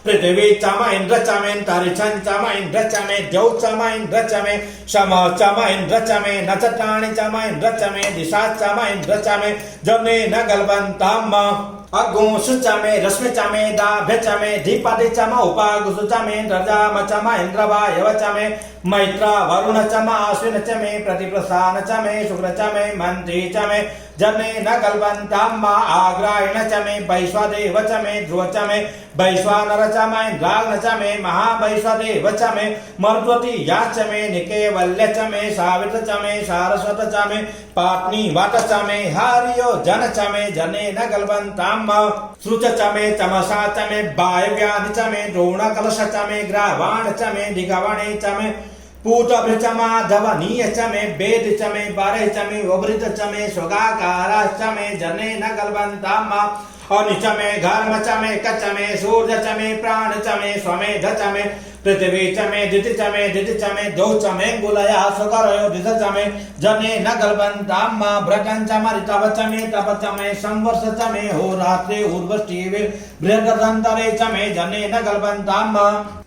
C: पृथ्वी च मे इंद्रच मे अंतरिक्षं च मे इंद्रच मे द्यौ च मे इंद्रच मे शम च मे इंद्रच मे नक्षत्राणि च मे इंद्रच मे दिशा च मे इंद्रच मे जनेन गलबन्ताम अगुंस च मे रश्मि च मे दाभ्य च मे धीपति च मे उपागुस च मे रजाम च मे इंद्रवायव च मे मैत्र वरुण च मे आश्विन च मे प्रतिप्रस्थान च मे शुक्र च मे मंत्री च मे जनेन गलबन्ताम आग्रायण च मे वैश्वदेव च मे ध्रुव च मे वैश्वानर च मे इंद्राग्न च मे महावैश्वदेव च मे मरुत्वती या च मे निकेवल्य च मे सावित्र च मे सारस्वत च मे पाटनी वाट च मे हारियो जन च मे जनेन गलबन्ताम श्रुच च मे चमसा च मे वायव्याधि च मे द्रोण कलश च मे ग्रावाण च मे दिगवणे च मे पूतभृ च माधवनीय च मे वेद च मे बारह च मे उभृत च मे स्वगाकारा च मे जनेन गलबन्ताम अनिच मे घर्म च मे कच मे सूर्य च मे प्राण च मे स्वमेध च मे पृथ्वी च मे दिति च मे दिति च मे द्यौ च मे गुलया सुकरयो दिश च मे जनेन गलबन्ताम भ्रटं च मे ऋतव च मे तप च मे संवर्ष च मे होरात्रे उर्वष्टिवे बृहदन्तरे च मे जनेन गलबन्ताम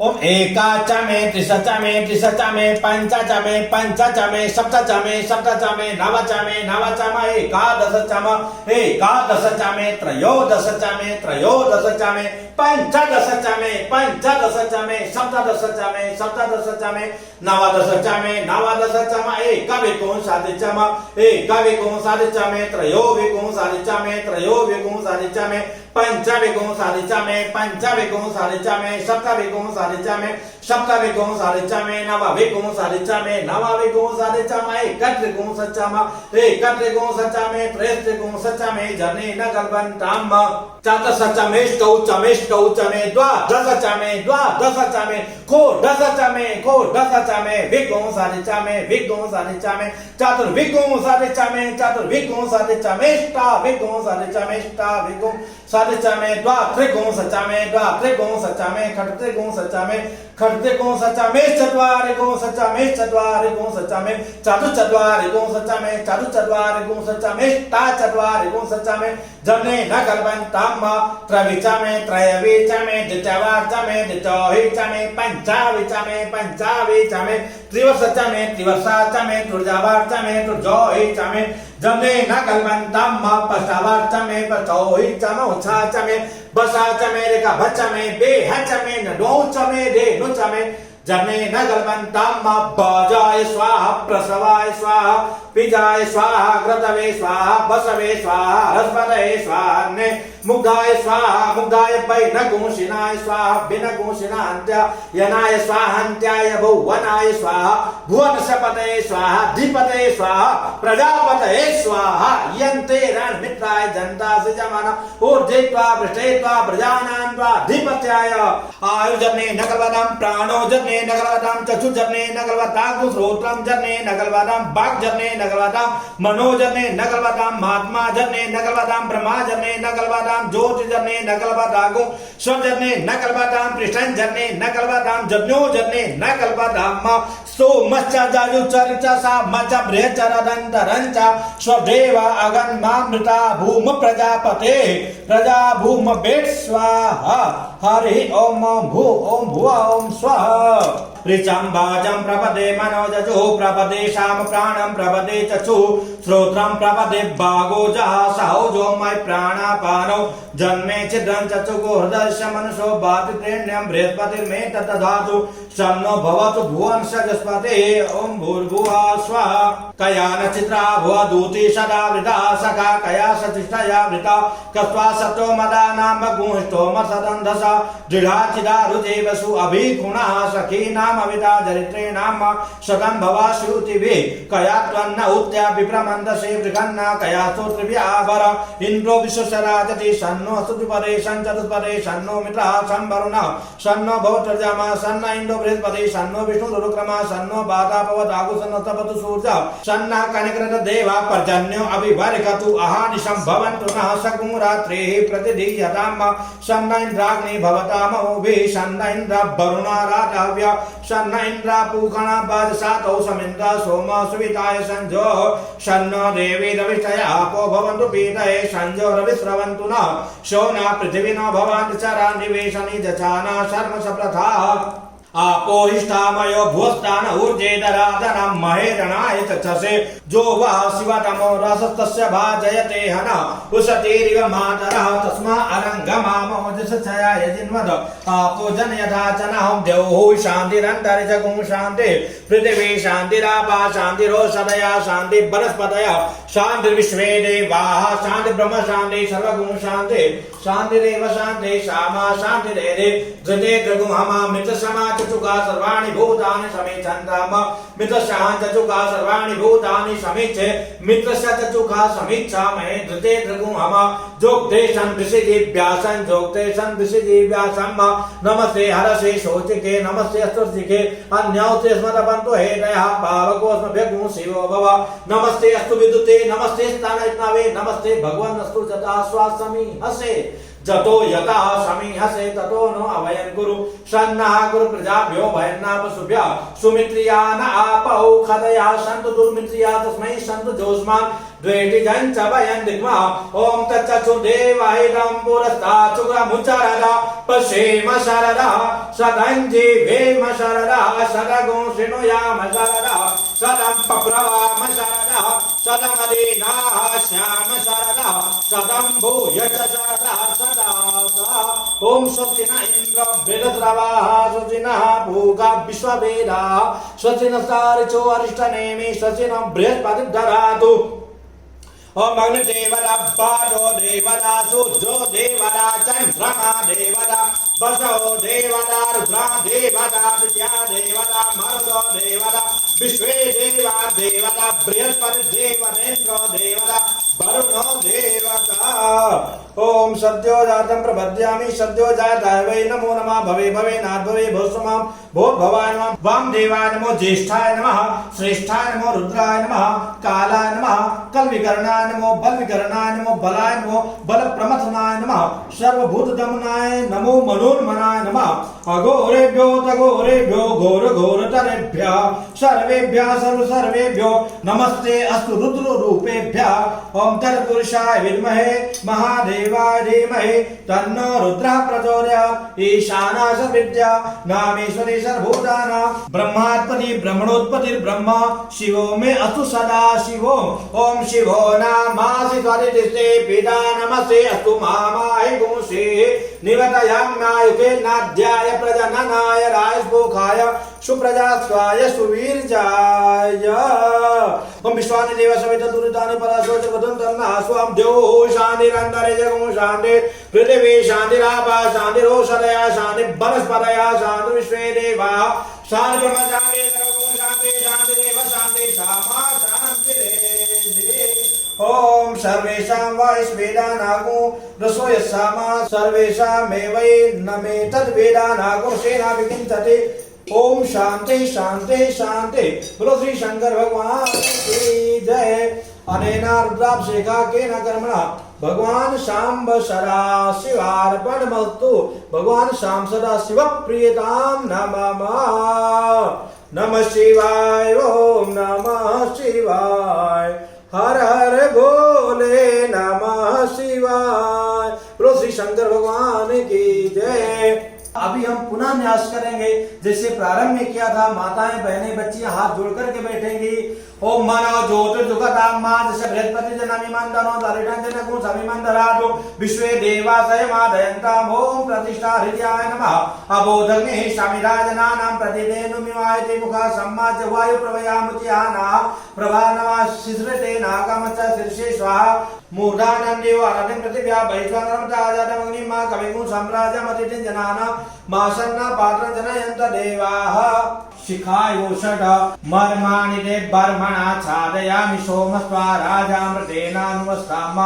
C: ओम एका च मे त्रिश च मे पंच च मे सप्त च मे नव च मे एकादश च मे त्रयोदश च मे पंचदश च मे सप्तदश च मे नवदश च मे एकविंशति च मे त्रयोविंशति च मे पंचविंशति च मे सप्तविंशति च मे नवविंशति च मे एकत्रिंशत् च मे त्रयस्त्रिंशत् च मे जनेन गलबन्ताम चतुर्दश च मे ष्टौ च मे द्वादश च मे षोडश च मे विंशति च मे चतुर्विंशति च मे अष्टाविंशति च मे द्वात्रिंशत् च मे खट्त्रिंशत् च मे चत्वारिंशत् च मे चतुश्चत्वारिंशत् च मे चतुश्चत्वारिंशत् च मे अष्टाचत्वारिंशत् च मे जनेन गलबन्ताम त्रयवि च मे द्विचवा च मे द्विचौहि च मे पंचावि च मे त्रिवर्ष च मे त्रिवर्षा च मे त्रिजवा च मे त्रिजौहि च मे जनेन गलबन्ताम पशवा च मे पचौहि च मे उच्छा च मे बसा च मे रेखा भच मे बेह च मे नडौ च मे धेनु च मे जनेन गलबन्ताम बजाय स्वाहा प्रसवाय स्वाहा पिजाय स्वाहा घृतवे स्वाहा बसवे स्वाहा हस्पतये स्वाहा मुग्धाय स्वाहा मुग्धाय बैनगुंसिनाय स्वाहा बिनगुंसिनान्त्यायनाय स्वाहान्त्याय भुवनाय स्वाहा भुवनसपतये स्वाहा धिपतये स्वाहा प्रजापतये स्वाहा यन्ते रणमित्राय जनता सिजमाना ऊर्ध्वा पृष्ठेत्वा प्रजानां त्वा धिपत्याय आयुजने नगलवदं प्राणो जने नगलवदं चक्षुजने नगलवदं श्रोत्रं जने नगलवदं वाक्जने नगलवदं मनोजने नगलवदं महात्मा जने नगलवदं ब्रह्मा जने नगलवदं ज्योति जने नगलवदं स्वजने नगलवदं पृष्ठं जने नगलवदं जन्यो जने नगलवदं सो मच्चाजाजु चरिचा सा मच्चा बृहचरदंतरंच स्वदेव अगन्मामृता भूम प्रजापते प्रजा भूम बेट स्वाहा हरि ओम भू ओम भुवा ओम स्वाहा ऋचं वाचं प्रपदे मनोजजो प्रपदे शाम प्राणं प्रपदे चक्षु श्रोत्रं प्रपदे भागोजः सहौजो मय प्राणापानो जन्मे छिद्रं चक्षुगो हृदयस्य मनसो भातिप्रेण्यं बृहस्पतिर्मे तद्दधातु शन्नो भवतु भुवन सजस्पते ओम भूर्भुवः स्वाहा कया नक्षत्रा भुव दूती सदा वृता सखा कया सतिष्ठया वृता कस्वा सतो मदा नाम गुंष्टो मसदंधसा दृढ़ा चिदा रुदेवसु अभिगुणः सखी नाम अविता चरित्रे नाम शतं भवा श्रुतिभिः कया त्वन्न उत्या विप्रमन्दसे बृहन्ना कया स्तोत्रव्यावर इंद्रो विश्वसराजति सन्नो स्तुतिपदे संचतुष्पदे सन्नो मित्रः संवरुणः सन्नो भवत्रजामा सन्न इंद्रो बृहस्पति सन्नो विष्णुरुक्रमः सन्नो बाधापवदागु सन्नो तपतु सूर्यः सन्नः कनिकृत देवा पर्जन्यो अभिवर्गतु अहानिशं भवन्तु नः सकुं रात्रिः प्रतिदीयताम् सन्न इंद्राग्नि भवतामहोभिः सन्न इंद्र वरुणा राधाव्य सन्न इंद्र पूषणा बादशातौ समिन्द्र सोम सुविताय संजो सन्नो देवी रविष्टया आपो भवन्तु पीतये संजो रविस्रवन्तु न शोना पृथिवी न भवन्तु चरा निवेशनि जचाना शर्म सप्रथा आपो हिष्ठामयो भूस्तान ऊर्जेदराधनं महेरणाय चक्षसे जो वः शिवतमो रसस्तस्य भाजयते हन उशतीरिव मातरः तस्मा अरङ्गमामोजसछयाय जिन्वद आपो जनयथा च नहं द्यौः शान्तिरन्तरिक्षगुं शान्ति पृथिवी शान्तिरापा शान्तिरोषधया शान्ति वनस्पतयः शान्तिर्विश्वे देवाः शान्ति ब्रह्म शान्ति सर्वगुं शान्ति शान्तिरेव शान्ति श्यामा शान्तिरेरे धृते धृगुहमा मृतसमा चुका सर्वाणि भूतानि समेच्छन्ताम मित्रस्यां चुका सर्वाणि भूतानि समेच्छे मित्रस्य चुका समीक्षामहे धृते धृगुहमा जोक्ते संविषिदिव्यासं जोक्ते संविषिदिव्यासं नमस्ते हरसे शोचिके नमस्ते स्तुतिके अन्यौते स्मरपन्तु हेतयः पावकोऽस्मभ्यगुं शिवो भव नमस्ते अस्तु विद्युते नमस्ते स्थानवे नमस्ते भगवन् अस्तु जता स्वासमी हसे जतो यथा समीहसे ततो नो अभयं कुरु सन्नः कुरु प्रजाभ्यो भयन्नापशुभ्य सुमित्रिया न आपौ खदया सन्तु दुर्मित्रिया तस्मै सन्तु जोष्मान् द्वेटिजं च भयं दिग्मा ओम तच्चक्षु देवाहितं पुरस्ताचुगमुच्चरदा पश्येम शरदा सदञ्जीवेम शरदा सदगुं शृणुयाम शरदा सदं पप्रवाम शरदा सदमदीनाः श्याम शरदा सदं भूयश शरदा सदा ओम स्वस्ति न इंद्र वेदद्रवाः स्वस्ति नः भूगा विश्ववेदाः स्वस्ति नस्तारिचो अरिष्टनेमि स्वस्ति न बृहस्पतिर्दधातु ओम अग्निदेवता पादो देवता सूर्यो देवता चंद्रमा देवता वसो देवता रुद्रा देवता दित्या देवता मरुतो देवता विश्वे देवा देवता बृहस्पति देवनेन्द्रो देवता वरुणो देवता ओम सद्यो जातं प्रपद्यामि सद्यो जाताय वै नमो नमः भवे भवे नाद्भवे भवसमां भो भवाय नमः वाम देवाय नमो ज्येष्ठाय नमः श्रेष्ठाय नमो रुद्राय नमः कालाय नमः कलविकरणाय नमो बलविकरणाय नमो बलाय नमो बलप्रमथनाय नमः सर्वभूत दमनाय नमो मनोन्मनाय नमः अघोरेभ्यो तघोरेभ्यो घोर घोरतरेभ्यः सर्वेभ्यः सर्वेभ्यो नमस्ते अस्तु रुद्र रूपेभ्यः ओम तत्पुरुषाय विद्महे महादेवाय धीमहि तन्नो रुद्रः प्रचोदयात् ईशानास विद्या नामेश्वरी सर्वभूतानां ब्रह्मात्पति ब्रह्मणोत्पत्ति ब्रह्म शिवो मे अस्तु सदा शिवो ओम शिवो नामासि स्वरितिस्ते पिता नमस्ते अस्तु मामाय गुंसे निवतयाम्यायुके नाद्याय प्रजननाय राजभोगाय सुप्रजास्वाय सुवीर्याय ओम विश्वानि देव समेत दुरितानि पराशोच वदन्तं नास्वाम देवो शान्तिरन्तरे जगमो शान्ति पृथिवी शान्तिरापा शान्तिरोषधया शान्ति वनस्पतयः शान्ति विश्वे देवाः शान्ति ब्रह्म शान्ति सर्वगुण शान्ति शान्ति देव शान्ति क्षमा शान्तिरेधि ओम सर्वेषां वैश्वेदानागो रसोयसामा सर्वेषां मे वै न मे तद्वेदानागो सेना विकिंचते ओम शांति शांति शांति। बोलो श्री शंकर भगवान की जय। अनेना रुद्राभिषेका केन कर्मणा भगवान शांब सदा शिवार्पणमस्तु। भगवान शाम सदा शिव प्रियताम नमः। नमः शिवाय ओम नमः शिवाय हर हर बोले नमः शिवाय। बोलो श्री शंकर भगवान की जय। अभी हम पुनः न्यास करेंगे जैसे प्रारंभ में किया था। माताएं बहनें बच्चियां हाथ जोड़ करके बैठेंगी। ओम मानव ज्योतिर्जुगतां मां जस्य बृहस्पति जनामिमान दनो दरिद्रं जनकु समिमान दरादो विश्वे देवासय मादयन्ताम्। ओम प्रतिष्ठा हृदयाय नमः। अबोधग्ने शमिराजनानां प्रतिदेनुमिवायते मुखा सम्माज्य वायु प्रवयामुचियाना प्रभा नमः शिश्रते नागमच शीर्षे स्वाहा। मूर्धानन्देव आराधन प्रतिभ्या वैश्वानरं चाजातमग्निं मा कविगुं साम्राज्यमतिथिं जनानां मासन्ना पात्रं जनयन्त देवाः। शिखायोषध मर्माणि ते बर्मणा छादयामि सोमस्त्वा राजामृतेनानुवस्ताम।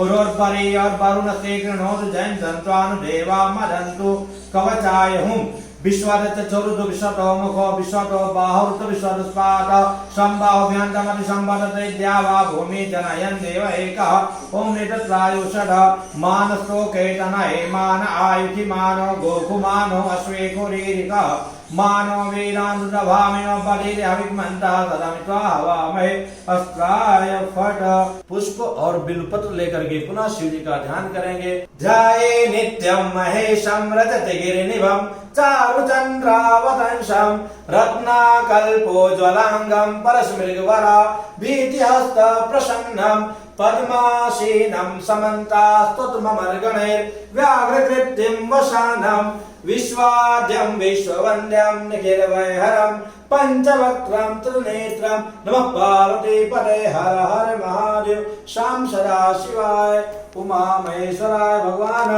C: उरोर्परि और वरुणस्ते कृणोतु जयन्तन्त्वानुदेवा मदन्तु कवचाय हुम्। विश्वरच चरुद विश्वतो मुखो विश्वतो बाहुरुत विश्वदस्पात संबाहुभ्यन्तमति संवदते द्यावा भूमि जनयन् देव एकः। ओम नितत्रायुषध मानस्तो केतनये मान आयुधि मानो गोकुमानो अश्वेकुरीरिकः मानो वीरानुदभामिनो बलिरे हविग्मन्तः सदामित्वा हवामहे अस्त्राय फट। पुष्प और बिल्वपत्र लेकर के पुनः शिव जी का ध्यान करेंगे। ध्याये नित्यं महेशं रजत गिरिनिभं चारुचन्द्रावतंसं रत्नाकल्पोज्ज्वलांगं परस्मृगवरा भीतिहस्त प्रसन्नं पद्मासीनं समन्तास्तुतमर्गणैर्व्याघ्रकृत्यं वसानं विश्वाद्यं विश्ववन्द्यं निखिलवैहरं पंचवक्त्रं त्रिनेत्रं नमः पार्वतीपते हर हर महादेव। शाम सदा शिवाय उमा महेश्वराय भगवान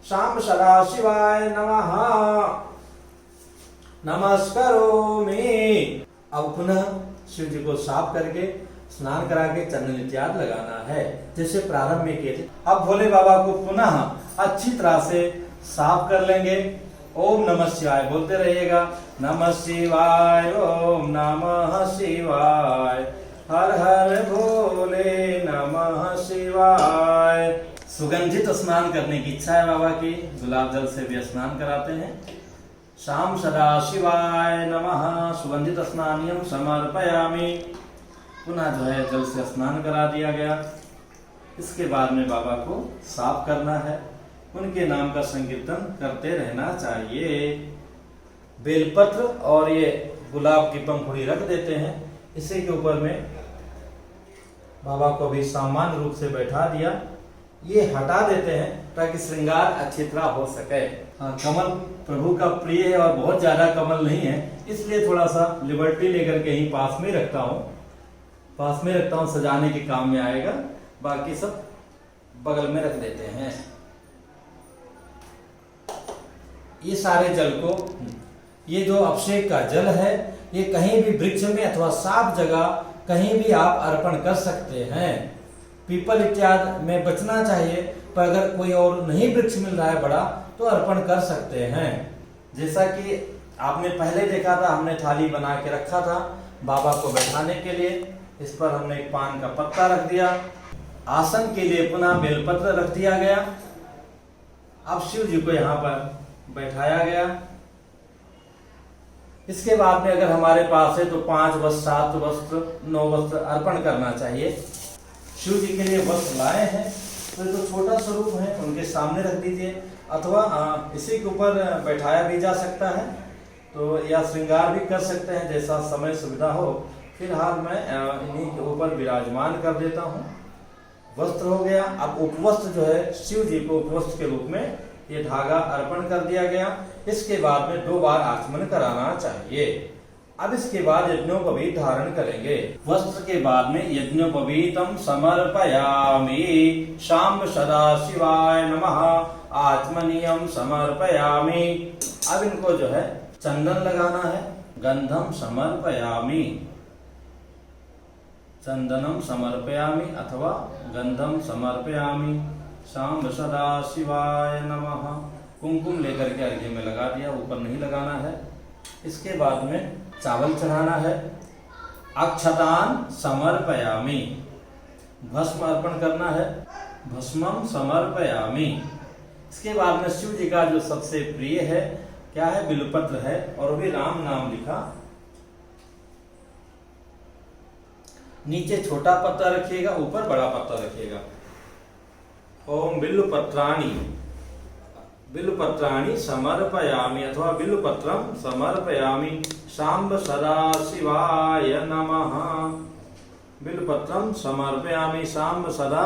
C: शाम सदा शिवाय नमः नमस्करोमि। अब पुनः शिव जी को साफ करके स्नान करा के चंदन इत्यादि लगाना है जैसे प्रारंभ में किए थे। अब भोले बाबा को पुनः अच्छी तरह से साफ कर लेंगे। ओम नमः शिवाय बोलते रहिएगा। नमः शिवाय ओम नमः शिवाय हर हर भोले नमः शिवाय। सुगंधित स्नान करने की इच्छा है बाबा की, गुलाब जल से भी स्नान कराते हैं। शाम सदा शिवाय नमः। सुगंधित स्नानियम समर्पयामि। पुनः जो है जल से स्नान करा दिया गया। इसके बाद में बाबा को साफ करना है। उनके नाम का संकीर्तन करते रहना चाहिए। बेलपत्र और ये गुलाब की पंखुड़ी रख देते हैं। इसी के ऊपर में बाबा को भी सामान्य रूप से बैठा दिया। ये हटा देते हैं ताकि श्रृंगार अच्छी तरह हो सके। कमल प्रभु का प्रिय है और बहुत ज्यादा कमल नहीं है, इसलिए थोड़ा सा लिबर्टी लेकर के ही पास में रखता हूँ सजाने के काम में आएगा। बाकी सब बगल में रख देते हैं। ये सारे जल को, ये जो अभिषेक का जल है, ये कहीं भी वृक्ष में अथवा साफ जगह कहीं भी आप अर्पण कर सकते हैं। पीपल इत्यादि में बचना चाहिए, पर अगर कोई और नहीं वृक्ष मिल रहा है बड़ा तो अर्पण कर सकते हैं। जैसा कि आपने पहले देखा था, हमने थाली बना के रखा था बाबा को बैठाने के लिए। इस पर हमने एक पान का पत्ता रख दिया। आसन के लिए पुनः बेलपत्र रख दिया गया। अब शिव जी को यहाँ पर बैठाया गया। इसके बाद में अगर हमारे पास है तो 5 वस्त्र, 7 वस्त्र, 9 वस्त्र अर्पण करना चाहिए। शिव जी के लिए वस्त्र लाए हैं तो जो छोटा स्वरूप है उनके सामने रख दीजिए, अथवा इसी के ऊपर बैठाया भी जा सकता है, तो या श्रृंगार भी कर सकते हैं, जैसा समय सुविधा हो। फिलहाल मैं इन्हीं के ऊपर विराजमान कर देता हूँ। वस्त्र हो गया। अब उपवस्त्र जो है, शिव जी को उपवस्त्र के रूप में ये धागा अर्पण कर दिया गया। इसके बाद में 2 बार आचमन कराना चाहिए।
B: अब इसके बाद यज्ञोपवीत धारण करेंगे। वस्त्र के बाद में यज्ञोपवीतम समर्पयामि, शाम सदा शिवाय नमः, आत्मनियम समर्पयामि। अब इनको जो है चंदन लगाना है। गंधम समर्पयामि, चंदनम समर्पयामि अथवा गंधम समर्पयामि, शाम सदा शिवाय नमः। कुमकुम लेकर के अर्घ्य में लगा दिया, ऊपर नहीं लगाना है। इसके बाद में चावल चढ़ाना है। अक्षतान समर्पयामि, भस्म अर्पण करना है। भस्मम समर्पयामि। इसके बाद में शिव जी का जो सबसे प्रिय है क्या है, बिल्वपत्र है, और भी राम नाम लिखा। नीचे छोटा पत्ता रखिएगा, ऊपर बड़ा पत्ता रखिएगा। ओम बिल्वपत्राणि, बिल्वपत्राणि समर्पयामि अथवा बिल्वपत्रम समर्पयामि, शाम्ब सदा शिवाय नमः। बिल्वपत्रम समर्पयामि, शाम्ब सदा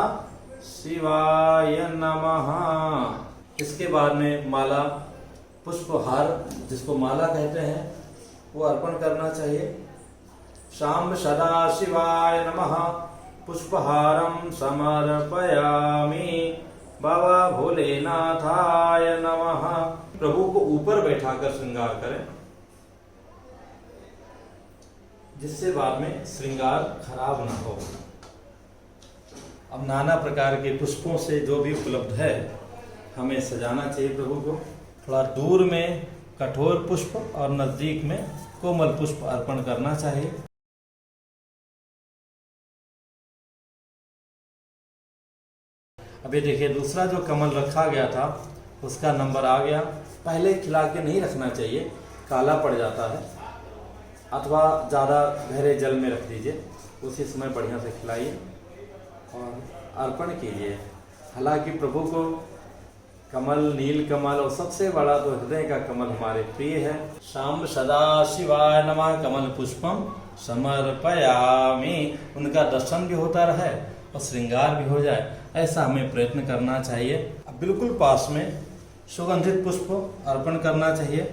B: शिवाय नमः। इसके बाद में माला, पुष्पहार जिसको माला कहते हैं, वो अर्पण करना चाहिए। शाम्ब सदा शिवाय नमः, पुष्पहारम समर्पयामि, बाबा भोलेनाथाय नमः। प्रभु को ऊपर बैठाकर श्रृंगार करें, जिससे बाद में श्रृंगार खराब ना हो। अब नाना प्रकार के पुष्पों से जो भी उपलब्ध है हमें सजाना चाहिए प्रभु को। थोड़ा दूर में कठोर पुष्प और नजदीक में कोमल पुष्प अर्पण करना चाहिए। अभी देखिए दूसरा जो कमल रखा गया था उसका नंबर आ गया। पहले खिला के नहीं रखना चाहिए, काला पड़ जाता है, अथवा ज़्यादा गहरे जल में रख दीजिए, उसी समय बढ़िया से खिलाइए और अर्पण कीजिए। हालांकि प्रभु को कमल, नील कमल और सबसे बड़ा तो हृदय का कमल हमारे प्रिय है। शाम सदा शिवाय नमः, कमल पुष्पम समर्पयामि। उनका दर्शन भी होता रहे और श्रृंगार भी हो जाए, ऐसा हमें प्रयत्न करना चाहिए। अब बिल्कुल पास में सुगंधित पुष्प अर्पण करना चाहिए,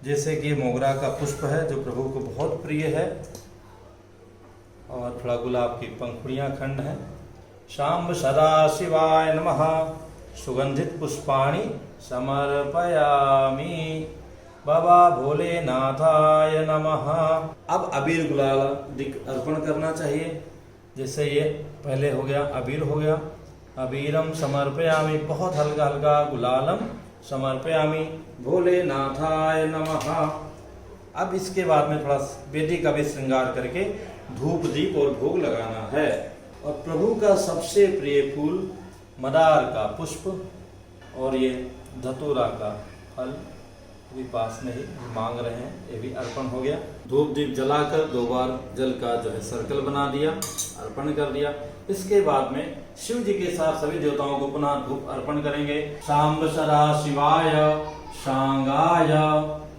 B: जैसे कि मोगरा का पुष्प है जो प्रभु को बहुत प्रिय है, और थोड़ा गुलाब की पंखुड़ियाँ खंड है। शाम सदा शिवाय नमः, सुगंधित पुष्पाणि समर्पयामि, बाबा भोलेनाथाय नमः। अब अबीर गुलाल अर्पण करना चाहिए, जैसे ये पहले हो गया, अबीर हो गया। अबीरम समर्पयामि, बहुत हल्का हल्का गुलालम समर्पयामि, भोलेनाथाय नमः। अब इसके बाद में थोड़ा वेदी का भी श्रृंगार करके धूप दीप और भोग लगाना है। और प्रभु का सबसे प्रिय फूल मदार का पुष्प और ये धतूरा का फल भी पास में ही मांग रहे हैं, ये भी अर्पण हो गया। धूप दीप जलाकर 2 बार जल का जो है सर्कल बना दिया, अर्पण कर दिया। इसके बाद में शिव जी के साथ सभी देवताओं को पुनः धूप अर्पण करेंगे। शाम्ब सदा शिवाय शांगाय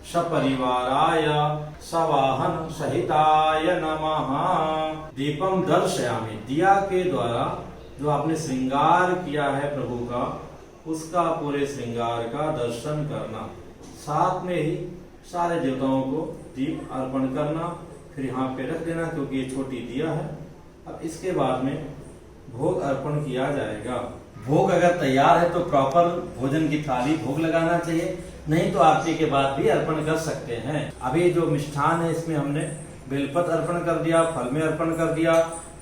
B: सपरिवाराय सवाहन सहिताय नमः। दीपम दर्शयामि, दिया के द्वारा जो आपने श्रृंगार किया है प्रभु का, उसका पूरे श्रृंगार का दर्शन करना, साथ में ही सारे देवताओं को दीप अर्पण करना, फिर यहाँ पे रख देना क्योंकि ये छोटी दिया है। अब इसके बाद में भोग अर्पण किया जाएगा। भोग अगर तैयार है तो प्रॉपर भोजन की थाली भोग लगाना चाहिए, नहीं तो आरती के बाद भी अर्पण कर सकते हैं। अभी जो मिष्ठान है इसमें हमने बेलपत्र अर्पण कर दिया, फल में अर्पण कर दिया,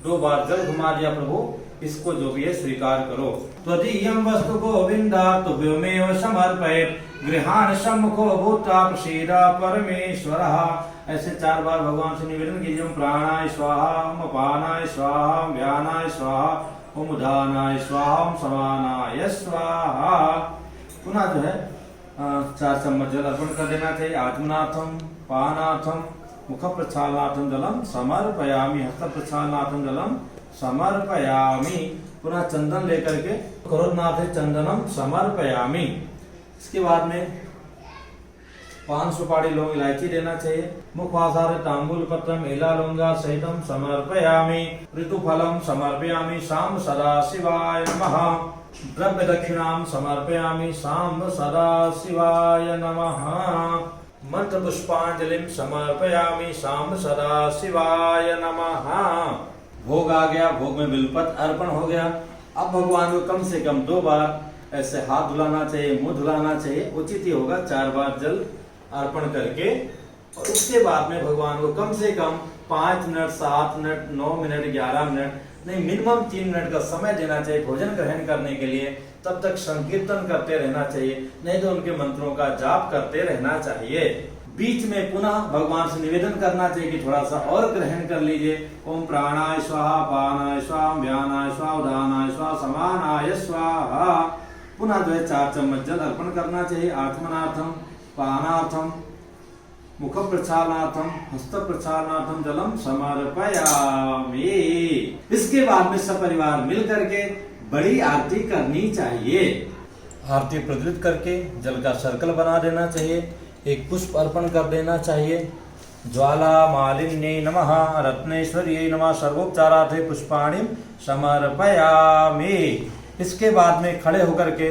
B: 2 बार जल घुमा दिया। प्रभु इसको जो भी है स्वीकार करो। त्वदीयं वस्तु गोविंदा तुभ्यमेव समर्पयेत्, गृहाण सम्मुखो भूत्वा प्रसीद परमेश्वरः। ऐसे 4 बार भगवान से निवेदन कीजिए। प्राणाय स्वाहा, ओम अपानाय स्वाहा, ओम व्यानाय स्वाहा, ओम उदानाय स्वाहा, ओम समानाय स्वाहा। पुनः जो है 4 चम्मच जल अर्पण कर देना चाहिए। आत्मनाथम पानाथम मुख प्रक्षालनाथम जलम समर्पयामि, हस्त प्रक्षालनाथम जलम समर्पयामि। पुनः चंदन लेकर के करोड़नाथ चंदनम समर्पयामि। इसके बाद में पान सुपारी लौंग इलायची देना चाहिए। मुखवासारे तांबूल पत्रम एला लौंगा सहितम समर्पयामि। ऋतुफलम समर्पयामि, शाम सदा शिवाय नमः। द्रव्य दक्षिणाम समर्पयामि, शाम सदा शिवाय नमः।
A: मंत्र पुष्पांजलिम समर्पयामि शाम सदा शिवाय नमः।
B: भोग आ गया, भोग में बिलपत्र अर्पण हो गया। अब भगवान को कम से कम 2 बार ऐसे हाथ धुलाना चाहिए, मुंह धुलाना चाहिए। उचित ही होगा 4 बार जल अर्पण करके, और उसके बाद में भगवान को कम से कम 5 मिनट, 7 मिनट, 9 मिनट, 11 मिनट नहीं, मिनिमम 3 मिनट का समय देना चाहिए भोजन ग्रहण करने के लिए। तब तक संकीर्तन करते रहना चाहिए, नहीं तो उनके मंत्रों का जाप करते रहना चाहिए। बीच में पुनः भगवान से निवेदन करना चाहिए कि थोड़ा सा और ग्रहण कर लीजिए। ओम प्राणाय स्वाहा, पानाय स्वाहा, व्यानाय स्वाहा, उदानाय स्वाहा, समानाय स्वाहा। पुनः जो है 4 चम्मच जल अर्पण करना चाहिए। आत्मनार्थम, पानार्थम, मुख प्रक्षालनार्थम, हस्त प्रक्षालनार्थम जलम समर्पयामि। इसके बाद में सपरिवार मिल करके बड़ी आरती करनी चाहिए। आरती प्रज्वलित करके जल का सर्कल बना देना चाहिए। एक पुष्प अर्पण कर देना चाहिए। ज्वाला मालिन्यै नमः, रत्नेश्वर्यै नमः, सर्वोपचारार्थे पुष्पाणि समर्पयामि। इसके बाद में खड़े होकर के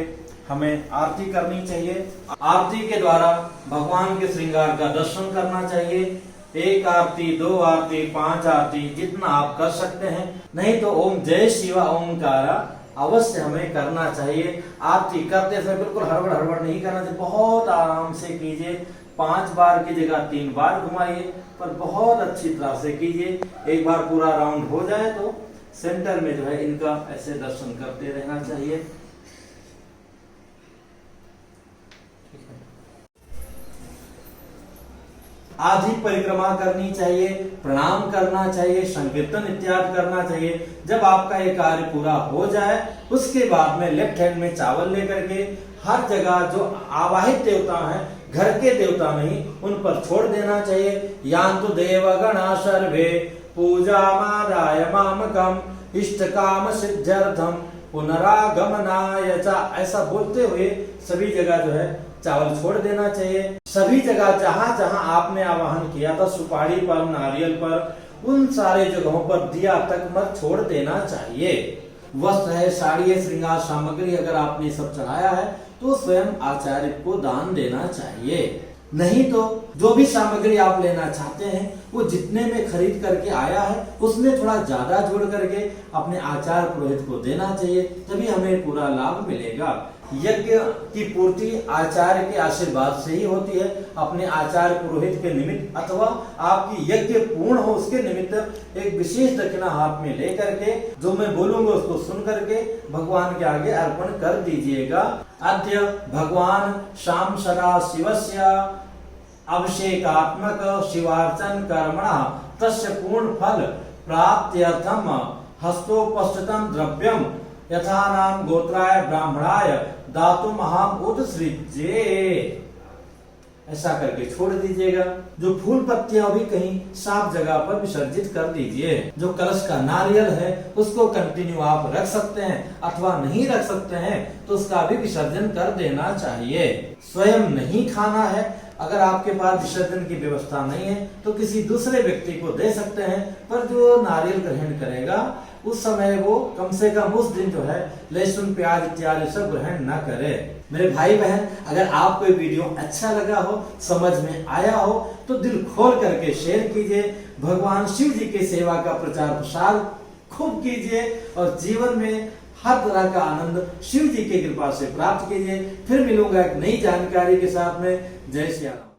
B: हमें आरती करनी चाहिए। आरती के द्वारा भगवान के श्रृंगार का दर्शन करना चाहिए। 1 आरती, 2 आरती, 5 आरती, जितना आप कर सकते हैं। नहीं तो ओम जय शिव ओंकारा अवश्य हमें करना चाहिए। आरती करते समय बिल्कुल हड़बड़ नहीं करना चाहिए, बहुत आराम से कीजिए। 5 बार की जगह 3 बार घुमाइए, पर बहुत अच्छी तरह से कीजिए। एक बार पूरा राउंड हो जाए तो सेंटर में जो है इनका ऐसे दर्शन करते रहना चाहिए। आधी परिक्रमा करनी चाहिए, प्रणाम करना चाहिए, संकीर्तन इत्यादि करना चाहिए। जब आपका ये कार्य पूरा हो जाए उसके बाद में लेफ्ट हैंड में चावल लेकर के हर जगह जो आवाहित देवता हैं, घर के देवता नहीं, उन पर छोड़ देना चाहिए। यान्तु देवगणा सर्वे पूजामादाय मामकम इष्ट काम सिद्ध्यर्थम पुनरागमनाय च, ऐसा बोलते हुए सभी जगह जो है चावल छोड़ देना चाहिए। सभी जगह जहां जहां आपने आवाहन किया था, सुपारी पर, नारियल पर, उन सारे जगहों पर दिया तक मत छोड़ देना चाहिए। वस्त्र है, साड़ी है, श्रृंगार सामग्री अगर आपने सब चढ़ाया है तो स्वयं आचार्य को दान देना चाहिए। नहीं तो जो भी सामग्री आप लेना चाहते हैं वो जितने में खरीद करके आया है उसमें थोड़ा ज्यादा जोड़ करके अपने आचार्य पुरोहित को देना चाहिए, तभी हमें पूरा लाभ मिलेगा। यज्ञ की पूर्ति आचार्य के आशीर्वाद से ही होती है। अपने आचार्य पुरोहित के निमित्त अथवा आपकी यज्ञ पूर्ण हो उसके निमित्त एक विशेष दक्षिणा हाथ में लेकर के जो मैं बोलूंगा उसको सुन करके भगवान के आगे अर्पण कर दीजिएगा। अद्य भगवान शाम सदा शिवस्य अभिषेकात्मक शिवार्चन कर्मणः तस्य पूर्ण फल प्राप्त्यर्थम हस्तोपस्थितं द्रव्यम यथा नाम गोत्राय ब्राह्मणाय दातुम अहम उत्सृज्ये। ऐसा करके छोड़ दीजिएगा। जो फूल पत्तियां भी कहीं साफ जगह पर विसर्जित कर दीजिए। जो कलश का नारियल है उसको कंटिन्यू आप रख सकते हैं, अथवा नहीं रख सकते हैं तो उसका भी विसर्जन कर देना चाहिए। स्वयं नहीं खाना है, अगर आपके पास विसर्जन की व्यवस्था नहीं है तो किसी दूसरे व्यक्ति को दे सकते हैं, पर जो नारियल ग्रहण करेगा उस समय वो कम से कम उस दिन जो है लहसुन प्याज इत्यादि सब ग्रहण न करे। मेरे भाई बहन, अगर आपको ये वीडियो अच्छा लगा हो, समझ में आया हो तो दिल खोल करके शेयर कीजिए। भगवान शिव जी के सेवा का प्रचार प्रसार खूब कीजिए और जीवन में हर तरह का आनंद शिव जी की कृपा से प्राप्त कीजिए। फिर मिलूंगा एक नई जानकारी के साथ में। जय श्री राम।